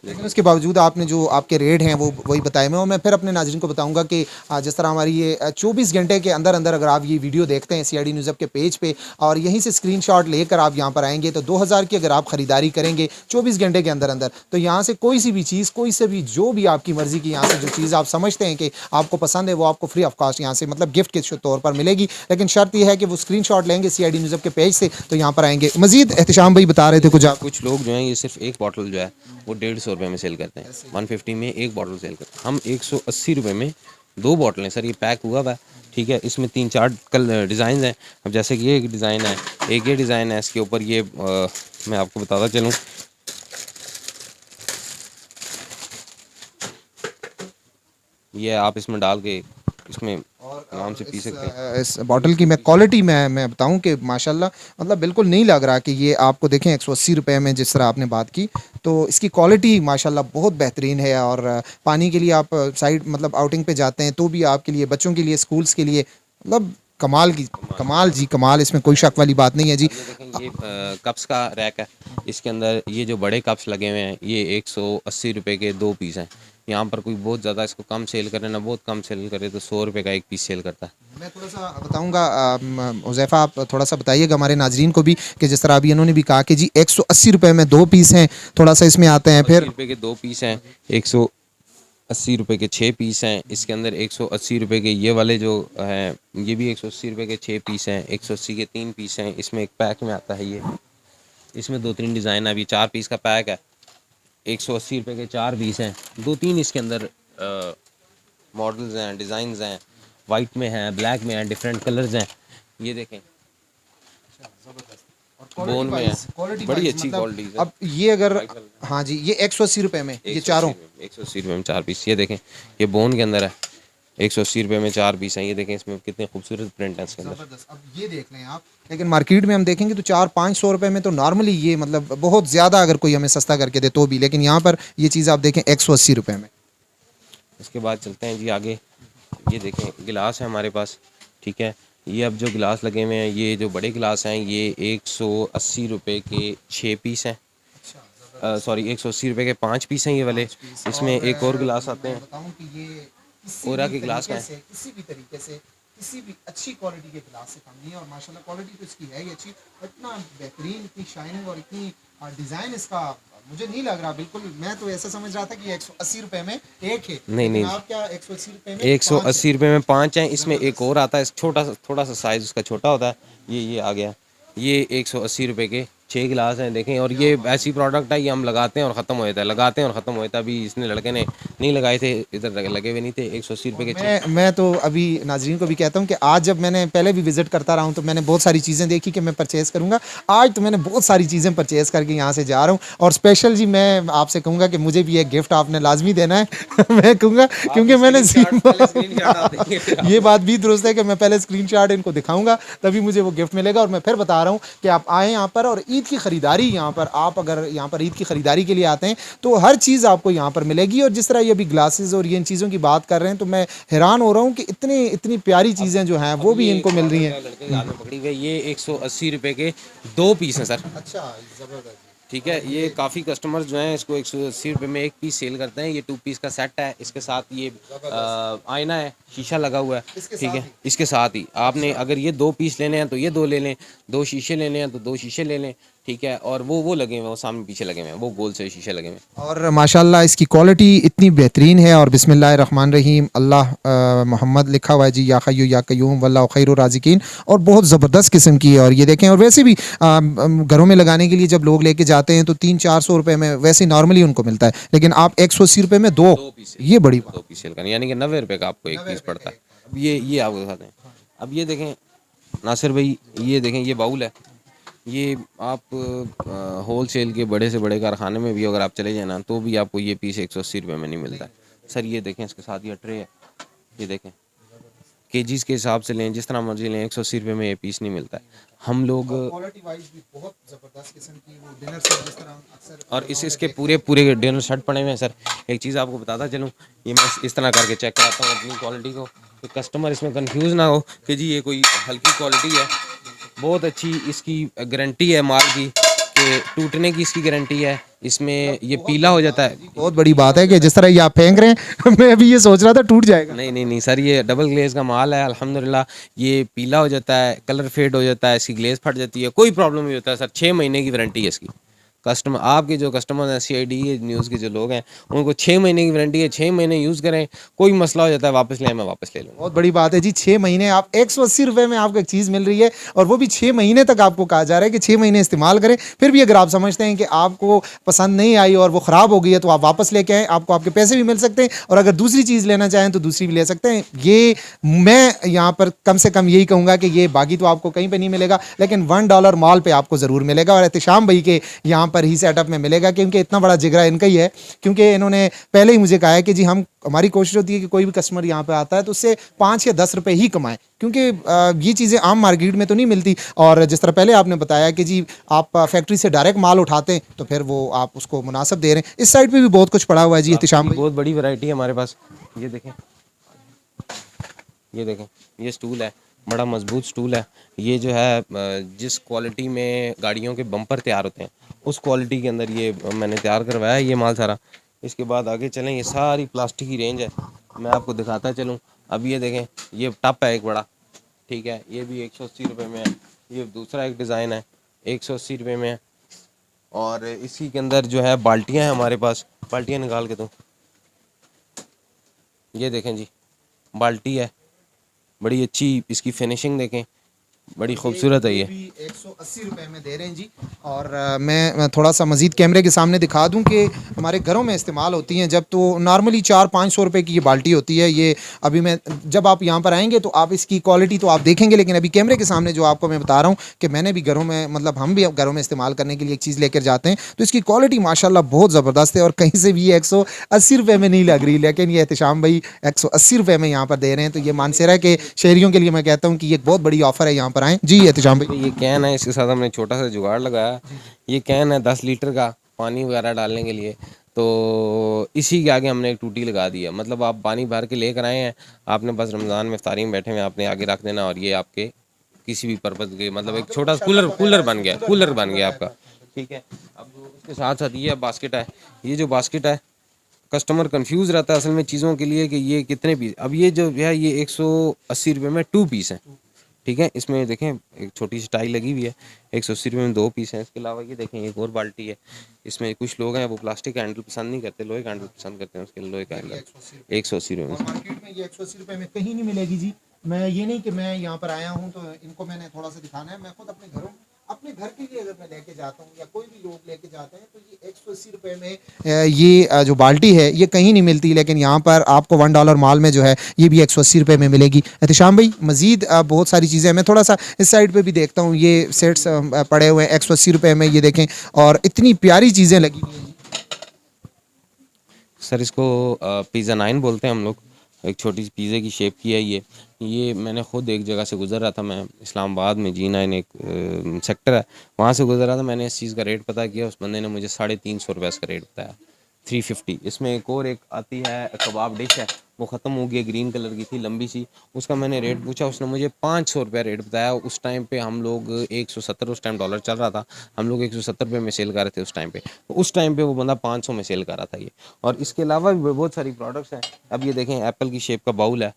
लेकिन उसके बावजूद आपने जो आपके रेट हैं वो वही बताए मैं, और मैं फिर अपने नाज़रीन को बताऊंगा कि जिस तरह हमारी ये 24 घंटे के अंदर अंदर अगर आप ये वीडियो देखते हैं CID न्यूज़ के पेज पे, और यहीं से स्क्रीनशॉट लेकर आप यहाँ पर आएंगे, तो 2000 की अगर आप ख़रीदारी करेंगे 24 घंटे के अंदर अंदर, तो यहाँ से कोई सी भी चीज़, कोई से भी जो भी आपकी मर्ज़ी की यहाँ से जो चीज़ आप समझते हैं कि आपको पसंद है, वो आपको फ्री ऑफ कॉस्ट यहाँ से मतलब गिफ्ट के तौर पर मिलेगी। लेकिन शर्त यह है कि वो स्क्रीनशॉट लेंगे CID न्यूज़ के पेज से, तो यहाँ पर आएंगे। मज़ीद एहतशाम भाई बता रहे थे कुछ आप, कुछ लोग जो हैं ये सिर्फ एक बॉटल जो है वो 150 रुपये में सेल करते हैं, 150 में एक बॉटल सेल करते हैं, हम 180 रुपये में 2 बॉटलें सर, ये पैक हुआ हुआ है, ठीक है। इसमें 3-4 डिज़ाइन हैं, अब जैसे कि ये एक डिज़ाइन है, एक ये डिज़ाइन है, इसके ऊपर ये मैं आपको बताता चलूँ, ये आप इसमें डाल के इसमें आराम से पी सकते हैं। इस बॉटल की मैं क्वालिटी मैं बताऊं कि माशाल्लाह मतलब बिल्कुल नहीं लग रहा कि ये आपको देखें 180 रुपये में जिस तरह आपने बात की, तो इसकी क्वालिटी माशाल्लाह बहुत बेहतरीन है। और पानी के लिए आप साइड मतलब आउटिंग पे जाते हैं तो भी आपके लिए, बच्चों के लिए, स्कूल्स के लिए मतलब कमाल जी कमाल, इसमें कोई शक वाली बात नहीं है जी। ये देखें, ये कप्स का रैक है। इसके अंदर ये जो बड़े कप्स लगे हुए हैं, ये 180 रुपये के 2 पीस हैं। यहाँ पर कोई बहुत ज़्यादा इसको कम सेल करे ना बहुत कम सेल करे तो 100 रुपये का एक पीस सेल करता है। मैं थोड़ा सा बताऊंगा, हुज़ैफ़ा आप थोड़ा सा बताइएगा हमारे नाजरीन को भी कि जिस तरह अभी इन्होंने भी कहा कि जी 180 रुपये में 2 पीस हैं, थोड़ा सा इसमें आते हैं 80 फिर। रुपये के 2 पीस हैं, 180 रुपये के 6 पीस हैं। इसके अंदर 180 रुपये के ये वाले जो हैं, ये भी 180 रुपये के 6 पीस हैं। 180 के 3 पीस हैं। इसमें एक पैक में आता है ये, इसमें 2-3 डिज़ाइन है। अभी 4 पीस का पैक है, 180 रुपये के 4 पीस हैं। 2-3 इसके अंदर मॉडल्स हैं, डिज़ाइंस हैं, वाइट में हैं, ब्लैक में हैं, डिफरेंट कलर्स हैं। ये देखें, बोन में है, बड़ी अच्छी क्वालिटी है। अब ये अगर, हाँ जी, ये 180 रुपये में ये चारों 180 रुपये में 4 पीस। ये देखें, ये बोन के अंदर है, 180 रुपये में 4 पीस हैं। ये देखें, इसमें कितने खूबसूरत प्रिंट हैं इसके अंदर। ज़बरदस्त। अब ये देख लें आप, लेकिन मार्केट में हम देखेंगे तो 400-500 रुपये में तो नॉर्मली ये मतलब बहुत ज़्यादा अगर कोई हमें सस्ता करके दे तो भी, लेकिन यहाँ पर ये चीज़ आप देखें 180 रुपये में। इसके बाद चलते हैं जी आगे। ये देखें, गिलास है हमारे पास, ठीक है। ये अब जो गिलास लगे हुए हैं, ये जो बड़े गिलास हैं, ये 180 रुपये के 6 पीस हैं। सॉरी, 180 रुपये के 5 पीस हैं ये वाले। इसमें एक और गिलास आते हैं, बताऊं कि ये ओरा के गिलास का है। किसी भी तरीके से किसी भी अच्छी क्वालिटी के गिलास से कम नहीं है, और माशाल्लाह क्वालिटी तो इसकी है ही अच्छी, इतना बेहतरीन, इतनी शाइनिंग और इतनी डिज़ाइन इसका मुझे नहीं लग रहा बिल्कुल। मैं तो ऐसा समझ रहा था कि 180 रुपये में एक है, नहीं, आप क्या 180 रुपये में 180 रुपये में 5 हैं। इसमें एक और आता है, छोटा सा, थोड़ा सा साइज़ उसका छोटा होता है। ये आ गया, ये 180 रुपये के 6 गिलास हैं। देखें, और ये ऐसी प्रोडक्ट है, ये हम लगाते हैं और ख़त्म हो जाता है, लगाते हैं और ख़त्म हो जाता है। अभी इसने लड़के ने नहीं लगाए थे, इधर लगे हुए नहीं थे। 180 रुपये के 6। मैं तो अभी नाजरीन को भी कहता हूँ कि आज जब मैंने पहले भी विज़िट करता रहा हूँ तो मैंने बहुत सारी चीज़ें देखी कि मैं परचेज़ करूँगा। आज तो मैंने बहुत सारी चीज़ें परचेज़ करके यहाँ से जा रहा हूँ, और स्पेशल जी मैं आपसे कहूँगा कि मुझे भी एक गिफ्ट आपने लाजमी देना है। मैं कहूँगा क्योंकि मैंने ये बात भी दुरुस्त है कि मैं पहले स्क्रीनशॉट इनको दिखाऊंगा तभी मुझे वो गिफ्ट मिलेगा। और मैं फिर बता रहा हूँ कि आप आएँ यहाँ पर, और ईद की ख़रीदारी यहाँ पर, आप अगर यहाँ पर ईद की ख़रीदारी के लिए आते हैं तो हर चीज़ आपको यहाँ पर मिलेगी। और जिस तरह ये अभी ग्लासेस और ये इन चीज़ों की बात कर रहे हैं तो मैं हैरान हो रहा हूँ कि इतनी प्यारी चीज़ें जो हैं वो भी इनको मिल रही हैं। लड़के के हाथ में पकड़ी हुई है, ये 180 रुपये के 2 पीस हैं सर। अच्छा, ज़बरदस्त। ठीक है, ये काफ़ी कस्टमर्स जो हैं इसको 180 रुपये में एक पीस सेल करते हैं। ये 2 पीस का सेट है, इसके साथ ये आईना है, शीशा लगा हुआ है, ठीक है। इसके साथ ही आपने अगर ये 2 पीस लेने हैं तो ये 2 ले लें, 2 शीशे लेने हैं तो 2 शीशे ले लें, ठीक है। और वो लगे हुए हैं, वो सामने पीछे लगे हुए हैं, वो गोल से शीशे लगे हुए हैं। और माशाल्लाह इसकी क्वालिटी इतनी बेहतरीन है। और बिस्मिल्लाहिर्रहमानिर्रहीम, अल्लाह मोहम्मद लिखा हुआ है जी, या खय्यू या कय्यूम वल्लाहु खैरुर राज़िकीन, और बहुत ज़बरदस्त किस्म की है। और ये देखें, और वैसे भी घरों में लगाने के लिए जब लोग लेके जाते हैं तो 300-400 रुपये में वैसे नॉर्मली उनको मिलता है, लेकिन आप 180 रुपये में 2 पीस, ये बड़ी बात। 2 पीस सेल करने, यानी कि 90 रुपये का आपको एक पीस पड़ता है। अब ये आपको दिखाते हैं। अब ये देखें नासिर भाई, ये देखें, ये बाउल है। ये आप होल सेल के बड़े से बड़े कारखाने में भी अगर आप चले जाए ना तो भी आपको ये पीस 180 रुपये में नहीं मिलता है सर। ये देखें, इसके साथ ये ट्रे है, ये देखें, केजीज़ के हिसाब से लें, जिस तरह मर्जी लें, 180 रुपये में ये पीस नहीं मिलता है। हम लोग क्वालिटी वाइज भी बहुत ज़बरदस्त किस्म की, वो डिनर सेट जिस तरह अक्सर, और इसके पूरे डिनर सेट पड़े हुए हैं सर। एक चीज़ आपको बताता चलूँ, ये मैं इस तरह करके चेक कराता हूँ अपनी क्वालिटी को, कि कस्टमर इसमें कंफ्यूज ना हो कि जी ये कोई हल्की क्वालिटी है। बहुत अच्छी इसकी गारंटी है माल की, कि टूटने की इसकी गारंटी है। इसमें ये पीला हो जाता है। बहुत बड़ी बात है कि जिस तरह ये आप फेंक रहे हैं मैं अभी ये सोच रहा था टूट जाएगा। नहीं सर, ये डबल ग्लेज का माल है अल्हम्दुलिल्लाह। ये पीला हो जाता है, कलर फेड हो जाता है, इसकी ग्लेज फट जाती है, कोई प्रॉब्लम नहीं होता है सर। 6 महीने की वारंटी है इसकी। कस्टमर, आपके जो कस्टमर हैं, CID न्यूज़ के जो लोग हैं, उनको 6 महीने की वारंटी है। 6 महीने यूज़ करें, कोई मसला हो जाता है वापस लें, मैं वापस ले लूँगा। बहुत बड़ी बात है जी, 6 महीने आप 180 रुपये में आपको एक चीज़ मिल रही है, और वो भी 6 महीने तक आपको कहा जा रहा है कि 6 महीने इस्तेमाल करें। फिर भी अगर आप समझते हैं कि आपको पसंद नहीं आई और वो ख़राब हो गई है तो आप वापस लेके आएँ, आपको आपके पैसे भी मिल सकते हैं, और अगर दूसरी चीज़ लेना चाहें तो दूसरी भी ले सकते हैं। ये मैं यहाँ पर कम से कम यही कहूँगा कि ये बाकी तो आपको कहीं पर नहीं मिलेगा, लेकिन $1 मॉल पर आपको ज़रूर मिलेगा, और एहतिशाम भाई के यहाँ पर ही सेटअप में मिलेगा, क्योंकि इतना बड़ा जिगरा इनका ही है। क्योंकि इन्होंने पहले ही मुझे कहा है कि जी हमारी कोशिश होती है कि कोई भी कस्टमर यहाँ पे आता है तो उससे 5 या 10 रुपए ही कमाएं, क्योंकि ये चीज़ें आम मार्केट में तो नहीं मिलती। और जिस तरह पहले आपने बताया कि जी आप फैक्ट्री से डायरेक्ट माल उठाते हैं तो फिर वो आप उसको मुनासिब दे रहे हैं। इस साइड पे भी बहुत कुछ पड़ा हुआ है जी एहतिशाम भाई। बहुत बड़ी वैरायटी है हमारे पास। ये देखें, ये देखें, ये स्टूल है, बड़ा मजबूत स्टूल है। ये जो है जिस क्वालिटी में गाड़ियों के बम्पर तैयार होते हैं उस क्वालिटी के अंदर ये मैंने तैयार करवाया है ये माल सारा। इसके बाद आगे चलें, ये सारी प्लास्टिक की रेंज है, मैं आपको दिखाता चलूँ। अब ये देखें, ये टप है एक बड़ा, ठीक है, ये भी 180 रुपये में है। ये दूसरा एक डिज़ाइन है, 180 रुपये में है। और इसी के अंदर जो है बाल्टियाँ हैं हमारे पास, बाल्टियाँ निकाल के दूँ, ये देखें जी, बाल्टी है, बड़ी अच्छी इसकी फिनिशिंग देखें, बड़ी खूबसूरत है ये। भी 180 रुपए में दे रहे हैं जी। और मैं थोड़ा सा मज़ीद कैमरे के सामने दिखा दूं कि हमारे घरों में इस्तेमाल होती हैं जब, तो नॉर्मली 400-500 रुपए की ये बाल्टी होती है। ये अभी मैं जब आप यहाँ पर आएंगे तो आप इसकी क्वालिटी तो आप देखेंगे, लेकिन अभी कैमरे के सामने जो आपको मैं बता रहा हूँ कि मैंने भी घरों में, मतलब हम भी अब घरों में इस्तेमाल करने के लिए एक चीज़ लेकर जाते हैं, तो इसकी क्वालिटी माशाल्लाह बहुत ज़बरदस्त है। और कहीं से भी ये 180 रुपये में नहीं लग रही, लेकिन ये एहतशाम भाई 180 रुपये में यहाँ पर दे रहे हैं। तो ये मानसेरा के शहरियों के लिए मैं कहता हूँ कि ये एक बहुत बड़ी ऑफ़र है, यहाँ पर आएँ जी एहतशाम भाई। ये कैन है, इसके साथ हमने छोटा सा जुगाड़ लगाया। ये कैन है 10 लीटर का पानी वगैरह डालने के लिए, तो इसी के आगे हमने एक टूटी लगा दी है। मतलब आप पानी भर के लेकर आए हैं, आपने बस रमज़ान में इफ्तारी में बैठे हुए आपने आगे रख देना और ये आपके किसी भी पर्पज़ के, मतलब एक छोटा सा कूलर बन गया, कूलर बन गया आपका, ठीक है। अब उसके साथ साथ ये बास्केट है। ये जो बास्केट है, कस्टमर कंफ्यूज रहता है असल में चीज़ों के लिए कि ये कितने पीस। अब ये जो है ये 180 रुपये में 2 पीस हैं, ठीक है। इसमें देखें एक छोटी सी टाई लगी हुई है, 180 रुपये में 2 पीस हैं। इसके अलावा ये देखें एक और बाल्टी है, इसमें कुछ लोग हैं वो प्लास्टिक का हैंडल पसंद नहीं करते, लोहे का हैंडल पसंद करते हैं, उसके लिए लोहे का हैंडल 180 रुपये में। मार्केट में ये 180 रुपये में कहीं नहीं मिलेगी जी। मैं ये नहीं कि मैं यहाँ पर आया हूँ तो इनको मैंने थोड़ा सा दिखाना है, मैं खुद अपने घरों, अपने घर के लिए अगर मैं लेके जाता हूँ या कोई भी लोग लेके जाते हैं तो ये 180 रुपये में ये जो बाल्टी है ये कहीं नहीं मिलती, लेकिन यहाँ पर आपको $1 माल में जो है ये भी 180 रुपये में मिलेगी। एहतशाम भाई मज़ीद बहुत सारी चीज़ें हैं, मैं थोड़ा सा इस साइड पे भी देखता हूँ, ये सेट्स पड़े हुए हैं 180 रुपये में, ये देखें, और इतनी प्यारी चीज़ें लगी हुई हैं। सर इसको पिज़्ज़ा 9 बोलते हैं हम लोग। एक छोटी सी पिज़्ज़े की शेप की है ये मैंने ख़ुद एक जगह से गुज़र रहा था, मैं इस्लामाबाद में G9 एक सेक्टर है, वहाँ से गुज़र रहा था। मैंने इस चीज़ का रेट पता किया, उस बंदे ने मुझे 350 रुपये इसका रेट बताया, 350। इसमें एक और एक आती है कबाब डिश है, वो ख़त्म हो गई, ग्रीन कलर की थी लंबी सी, उसका मैंने रेट पूछा, उसने मुझे 500 रुपये रेट बताया। उस टाइम पे हम लोग 170, उस टाइम डॉलर चल रहा था, हम लोग 170 रुपये में सेल कर रहे थे उस टाइम पे, तो उस टाइम पे वो बंदा 500 में सेल कर रहा था ये। और इसके अलावा भी बहुत सारी प्रोडक्ट्स हैं। अब ये देखें एप्पल की शेप का बाउल है,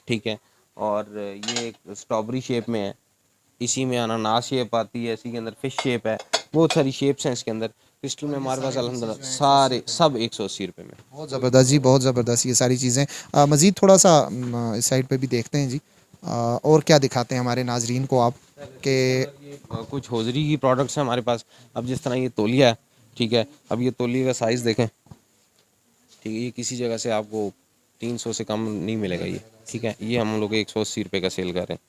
ठीक है, और ये एक स्ट्रॉबेरी शेप में है, इसी में अनानास शेप आती है, इसी के अंदर फिश शेप है, बहुत सारी शेप्स हैं इसके अंदर। क्रिस्टल में हमारे पास अल्हम्दुलिल्लाह सारे सब 180 रुपये में। बहुत ज़बरदस्त जी, बहुत ज़बरदस्त ये सारी चीज़ें। मज़ीद थोड़ा सा इस साइड पे भी देखते हैं जी। और क्या दिखाते हैं हमारे नाजरीन को आप कि कुछ हौजरी की प्रोडक्ट्स हैं हमारे पास। अब जिस तरह ये तौलिया है, ठीक है, अब ये तौलिया का साइज़ देखें, ठीक है, ये किसी जगह से आपको 300 से कम नहीं मिलेगा ये, ठीक है, ये हम लोग 180 रुपये का सेल कर रहे हैं,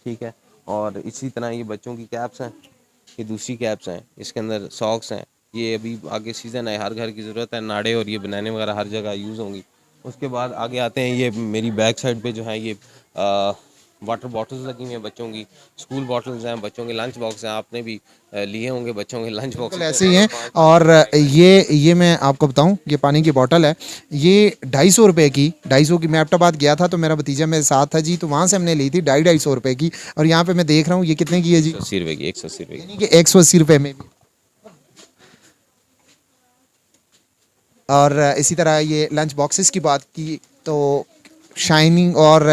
ठीक है। और इसी तरह ये बच्चों की कैप्स हैं, ये दूसरी कैप्स हैं, इसके अंदर सॉक्स हैं, ये अभी आगे सीज़न है, हर घर की ज़रूरत है, नाड़े और ये बनाने वगैरह हर जगह यूज़ होंगी। उसके बाद आगे आते हैं, ये मेरी बैक साइड पे जो है ये वाटर बॉटल्स लगी हुई हैं बच्चों की, स्कूल बॉटल्स हैं, बच्चों के लंच बॉक्स हैं, आपने भी लिए होंगे बच्चों के लंच बॉक्स बिल्कुल ऐसे ही हैं। और ये मैं आपको बताऊं, ये पानी की बोतल है, ये 250 रुपये की, 250 की। मैं एबटाबाद गया था तो मेरा भतीजा मेरे साथ था जी, तो वहाँ से हमने ली थी 250 रुपये की। और यहाँ पे मैं देख रहा हूँ ये कितने की है जी, 180 रुपये की, 180 रुपये की। यानी कि 180 रुपये में भी। और इसी तरह ये लंच बॉक्सेस की बात की तो शाइनिंग, और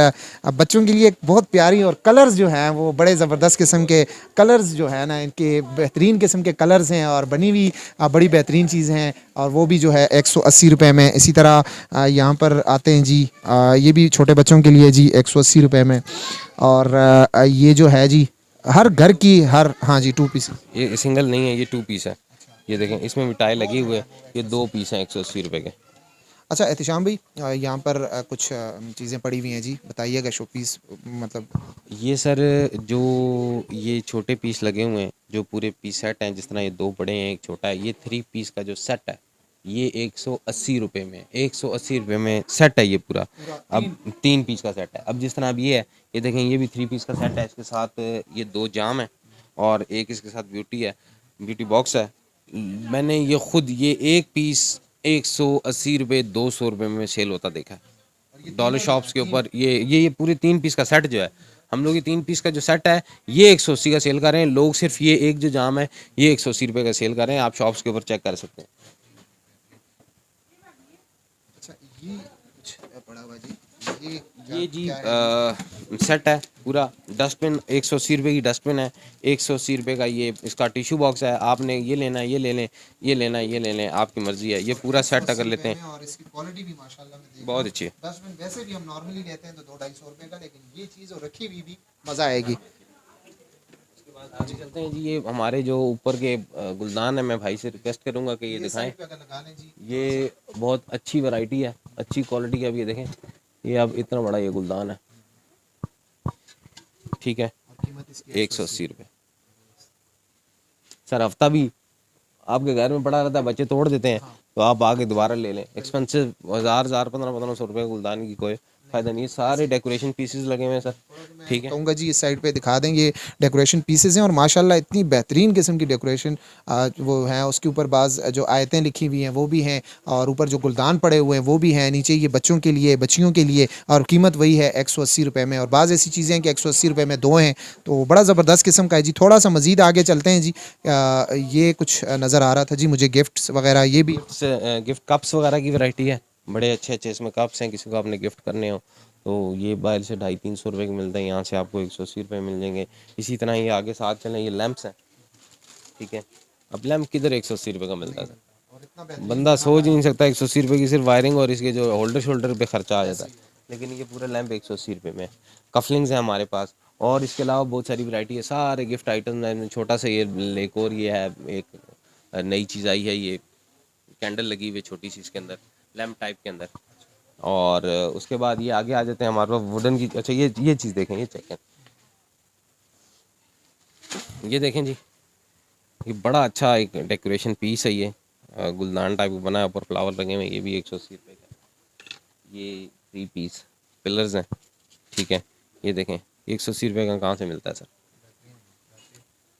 बच्चों के लिए एक बहुत प्यारी, और कलर्स जो हैं वो बड़े ज़बरदस्त किस्म के कलर्स जो है ना, इनके बेहतरीन किस्म के कलर्स हैं और बनी हुई बड़ी बेहतरीन चीज़ें हैं, और वो भी जो है 180 रुपये में। इसी तरह यहाँ पर आते हैं जी, ये भी छोटे बच्चों के लिए जी 180 रुपये में। और ये जो है जी हर घर की हर, हाँ जी 2 पीस, ये सिंगल नहीं है, ये 2 पीस है, ये देखें इसमें मिठाई लगी हुई है, ये 2 पीस हैं 180 रुपये के। अच्छा एहतशाम भाई, यहाँ पर कुछ चीज़ें पड़ी हुई हैं जी, बताइएगा शो पीस, मतलब ये सर जो ये छोटे पीस लगे हुए हैं, जो पूरे पीस सेट हैं, जिस तरह ये 2 बड़े हैं एक छोटा है, ये 3 पीस का जो सेट है ये 180 रुपये में, 180 रुपये में सेट है ये पूरा। अब 3 पीस का सेट है। अब जिस तरह अब ये है, ये देखें ये भी 3 पीस का सेट है, इसके साथ ये 2 जाम है और एक इसके साथ ब्यूटी है, ब्यूटी बॉक्स है। मैंने ये खुद ये एक पीस 180 रुपये 200 रुपये में सेल होता देखा है डॉलर शॉप्स के ऊपर। ये पूरे 3 पीस का सेट जो है हम लोग ये 3 पीस का जो सेट है ये 180 का सेल कर रहे हैं। लोग सिर्फ ये एक जो जाम है ये 180 रुपये का सेल कर रहे हैं। आप शॉप्स के ऊपर चेक कर सकते हैं। अच्छा, ये कुछ पड़ा हुआ जी, ये जी क्या है? सेट है पूरा। डस्टबिन 180 रुपये की डस्टबिन है। 180 रुपये का ये इसका टिश्यू बॉक्स है। आपने ये लेना है ये ले लें, ये लेना है ये ले लें, आपकी मर्ज़ी है। ये पूरा सेट अगर लेते हैं और इसकी क्वालिटी भी माशाल्लाह मैं देख बहुत अच्छी है। डस्टबिन वैसे भी हम नॉर्मली लेते हैं तो 2-250 रुपए का, लेकिन ये चीज़ और रखी हुई भी मज़ा आएगी। आगे चलते हैं जी। ये हमारे जो ऊपर के गुलदान है, मैं भाई से रिक्वेस्ट करूंगा कि ये दिखाएं। साइड पे अगर लगा लें जी, ये बहुत अच्छी वैरायटी है, अच्छी क्वालिटी का। अब ये देखें, ये अब इतना बड़ा ये गुलदान है, ठीक है। और कीमत इसकी 180 रुपये सर। हफ्ता भी आपके घर में पड़ा रहता है, बच्चे तोड़ देते हैं, तो आप आगे दोबारा ले लें। एक्सपेंसिव 1000 1500 रुपये गुलदान की कोई फ़ायदा नहीं है। सारे डेकोरेशन पीसेस लगे हुए हैं सर, ठीक है। कहूँगा जी इस साइड पे दिखा दें, ये डेकोरेशन पीसेस हैं और माशाल्लाह इतनी बेहतरीन किस्म की डेकोरेशन वो हैं। उसके ऊपर बाज़ जो आयतें लिखी हुई हैं वो भी हैं, और ऊपर जो गुलदान पड़े हुए हैं वो भी हैं। नीचे ये बच्चों के लिए, बच्चियों के लिए, और कीमत वही है 180 रुपये में। और बाज़ ऐसी चीज़ें हैं कि 180 रुपये में 2 हैं, तो बड़ा ज़बरदस्त किस्म का है जी। थोड़ा सा मज़ीद आगे चलते हैं जी। ये कुछ नज़र आ रहा था जी मुझे, गिफ्ट्स वगैरह, ये भी गिफ्ट कप्स वगैरह की वैरायटी है, बड़े अच्छे अच्छे इसमें कप्स हैं। किसी को आपने गिफ्ट करने हो तो ये बाहर से 250-300 रुपये के मिलते हैं, यहाँ से आपको 180 रुपये मिल जाएंगे। इसी तरह ये आगे साथ चलें, ये लैंप्स हैं, ठीक है। अब लैंप किधर 180 रुपये का मिलता है सर? और इतना बेहतरीन बंदा सोच ही नहीं सकता 180 रुपये की सिर्फ वायरिंग और इसके जो होल्डर शोल्डर पे खर्चा आ जाता है, लेकिन ये पूरा लैंप 180 रुपये में। कफलिंग्स हैं हमारे पास, और इसके अलावा बहुत सारी वैरायटी है, सारे गिफ्ट आइटम हैं। छोटा सा ये एक और ये है, एक नई चीज़ आई है, ये कैंडल लगी हुई है छोटी सी इसके अंदर, लैंप टाइप के अंदर। और उसके बाद ये आगे आ जाते हैं हमारे पास वुडन की। अच्छा, ये चीज़ देखें, ये चेक करें, ये देखें जी, ये बड़ा अच्छा एक डेकोरेशन पीस है। ये गुलदान टाइप बना है, ऊपर फ्लावर लगे हुए हैं। ये भी 180 रुपये का। ये 3 पीस पिलर्स हैं, ठीक है। ये देखें, 180 रुपये का कहाँ से मिलता है सर?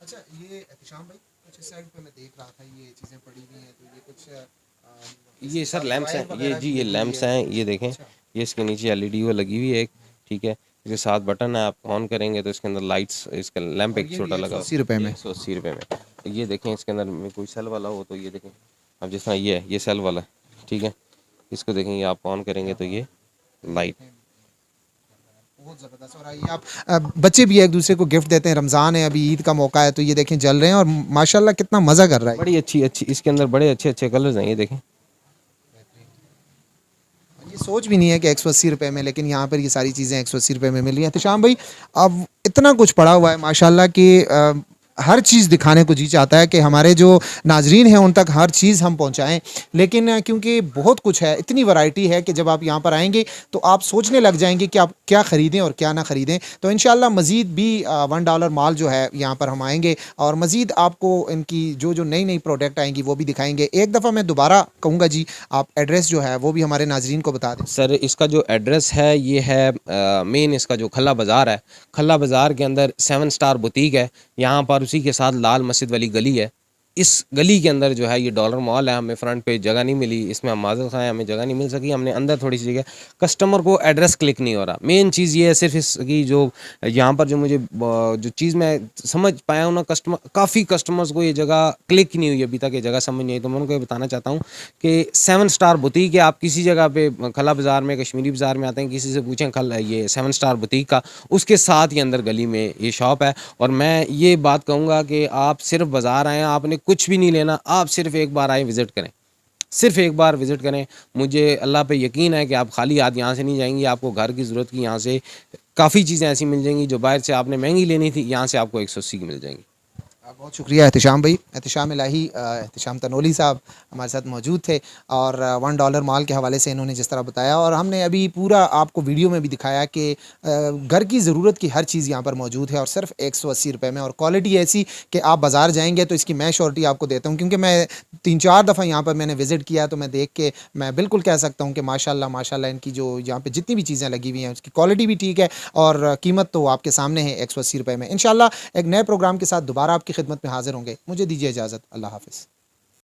अच्छा, ये एहतिशाम भाई कुछ इस साइड पे मैं देख रहा था, ये चीज़ें पड़ी हुई हैं, तो ये कुछ ये सर लैंप्स हैं, ये जी ये लगी हुई लैंप्स है। हैं, ये देखें। अच्छा, ये इसके नीचे एलईडी वो लगी हुई है एक, ठीक है। इसके साथ बटन है, आप ऑन करेंगे तो इसके अंदर लाइट्स, इसका लैंप और एक ये छोटा भी लगा 180 रुपये में। 180 रुपये में। ये देखें, इसके अंदर में कोई सेल वाला हो तो ये देखें। अब जिस तरह ये है, ये सेल वाला है, ठीक है। इसको देखें, ये आप ऑन करेंगे तो ये लाइट। बहुत ज़बरदस्त। और ये आप बच्चे भी एक दूसरे को गिफ्ट देते हैं, रमज़ान है, अभी ईद का मौका है, तो ये देखें जल रहे हैं और माशाल्लाह कितना मज़ा कर रहा है। बड़ी अच्छी अच्छी इसके अंदर बड़े अच्छे अच्छे कलर्स हैं, ये देखें। ये सोच भी नहीं है कि 180 रुपये में, लेकिन यहाँ पर ये सारी चीज़ें 180 रुपये में मिल रही हैं। तो शाम भाई, अब इतना कुछ पड़ा हुआ है माशाल्लाह कि हर चीज़ दिखाने को जी चाहता है कि हमारे जो नाजरीन हैं उन तक हर चीज़ हम पहुँचाएँ, लेकिन क्योंकि बहुत कुछ है, इतनी वैरायटी है कि जब आप यहाँ पर आएंगे तो आप सोचने लग जाएंगे कि आप क्या ख़रीदें और क्या ना ख़रीदें। तो इंशाल्लाह मज़ीद भी $1 माल जो है यहाँ पर हम आएंगे और मज़ीद आपको इनकी जो जो नई नई प्रोडक्ट आएंगी वो भी दिखाएंगे। एक दफ़ा मैं दोबारा कहूँगा जी, आप एड्रेस जो है वो भी हमारे नाजरीन को बता दें। सर इसका जो एड्रेस है ये है मेन इसका जो खल्ला बाज़ार है, खल्ला बाज़ार के अंदर 7 स्टार बुटीक है। यहाँ पर उसी के साथ लाल मस्जिद वाली गली है। इस गली के अंदर जो है ये डॉलर मॉल है। हमें फ्रंट पे जगह नहीं मिली, इसमें हम माजर खाएँ, हमें जगह नहीं मिल सकी, हमने अंदर थोड़ी सी जगह। कस्टमर को एड्रेस क्लिक नहीं हो रहा। मेन चीज़ ये है सिर्फ इसकी जो यहाँ पर जो मुझे जो चीज़ मैं समझ पाया हूँ ना, काफ़ी कस्टमर्स को ये जगह क्लिक नहीं हुई अभी तक, ये जगह समझ नहीं आई। तो मैं उनको ये बताना चाहता हूँ कि 7 स्टार बुटीक है। आप किसी जगह पे खला बाज़ार में, कश्मीरी बाज़ार में आते हैं, किसी से पूछें ये 7 स्टार बुटीक का, उसके साथ ही अंदर गली में ये शॉप है। और मैं ये बात कहूँगा कि आप सिर्फ बाज़ार आएँ, आपने कुछ भी नहीं लेना, आप सिर्फ एक बार आए, विज़िट करें, सिर्फ एक बार विज़िट करें। मुझे अल्लाह पे यकीन है कि आप खाली हाथ यहाँ से नहीं जाएंगी। आपको घर की ज़रूरत की यहाँ से काफ़ी चीज़ें ऐसी मिल जाएंगी जो बाहर से आपने महंगी लेनी थी, यहाँ से आपको 180 की मिल जाएंगी। बहुत शुक्रिया एहतिशाम भाई, एहतिशाम इलाही, एहतिशाम तनोली साहब हमारे साथ मौजूद थे और $1 माल के हवाले से इन्होंने जिस तरह बताया, और हमने अभी पूरा आपको वीडियो में भी दिखाया कि घर की ज़रूरत की हर चीज़ यहाँ पर मौजूद है और सिर्फ 180 रुपये में। और क्वालिटी ऐसी कि आप बाज़ार जाएंगे तो इसकी मैं श्योरिटी आपको देता हूँ, क्योंकि मैं 3-4 दफ़ा यहाँ पर मैंने विज़िट किया, तो मैं देख के मैं बिल्कुल कह सकता हूँ कि माशाल्लाह माशाल्लाह इनकी जो यहाँ पर जितनी भी चीज़ें लगी हुई हैं उसकी क्वालिटी भी ठीक है और कीमत तो आपके सामने है 180 रुपये में। इंशाल्लाह एक नए प्रोग्राम के साथ दोबारा आपकी खिदमत में हाजिर होंगे। मुझे दीजिए इजाज़त। अल्लाह हाफ़िज़।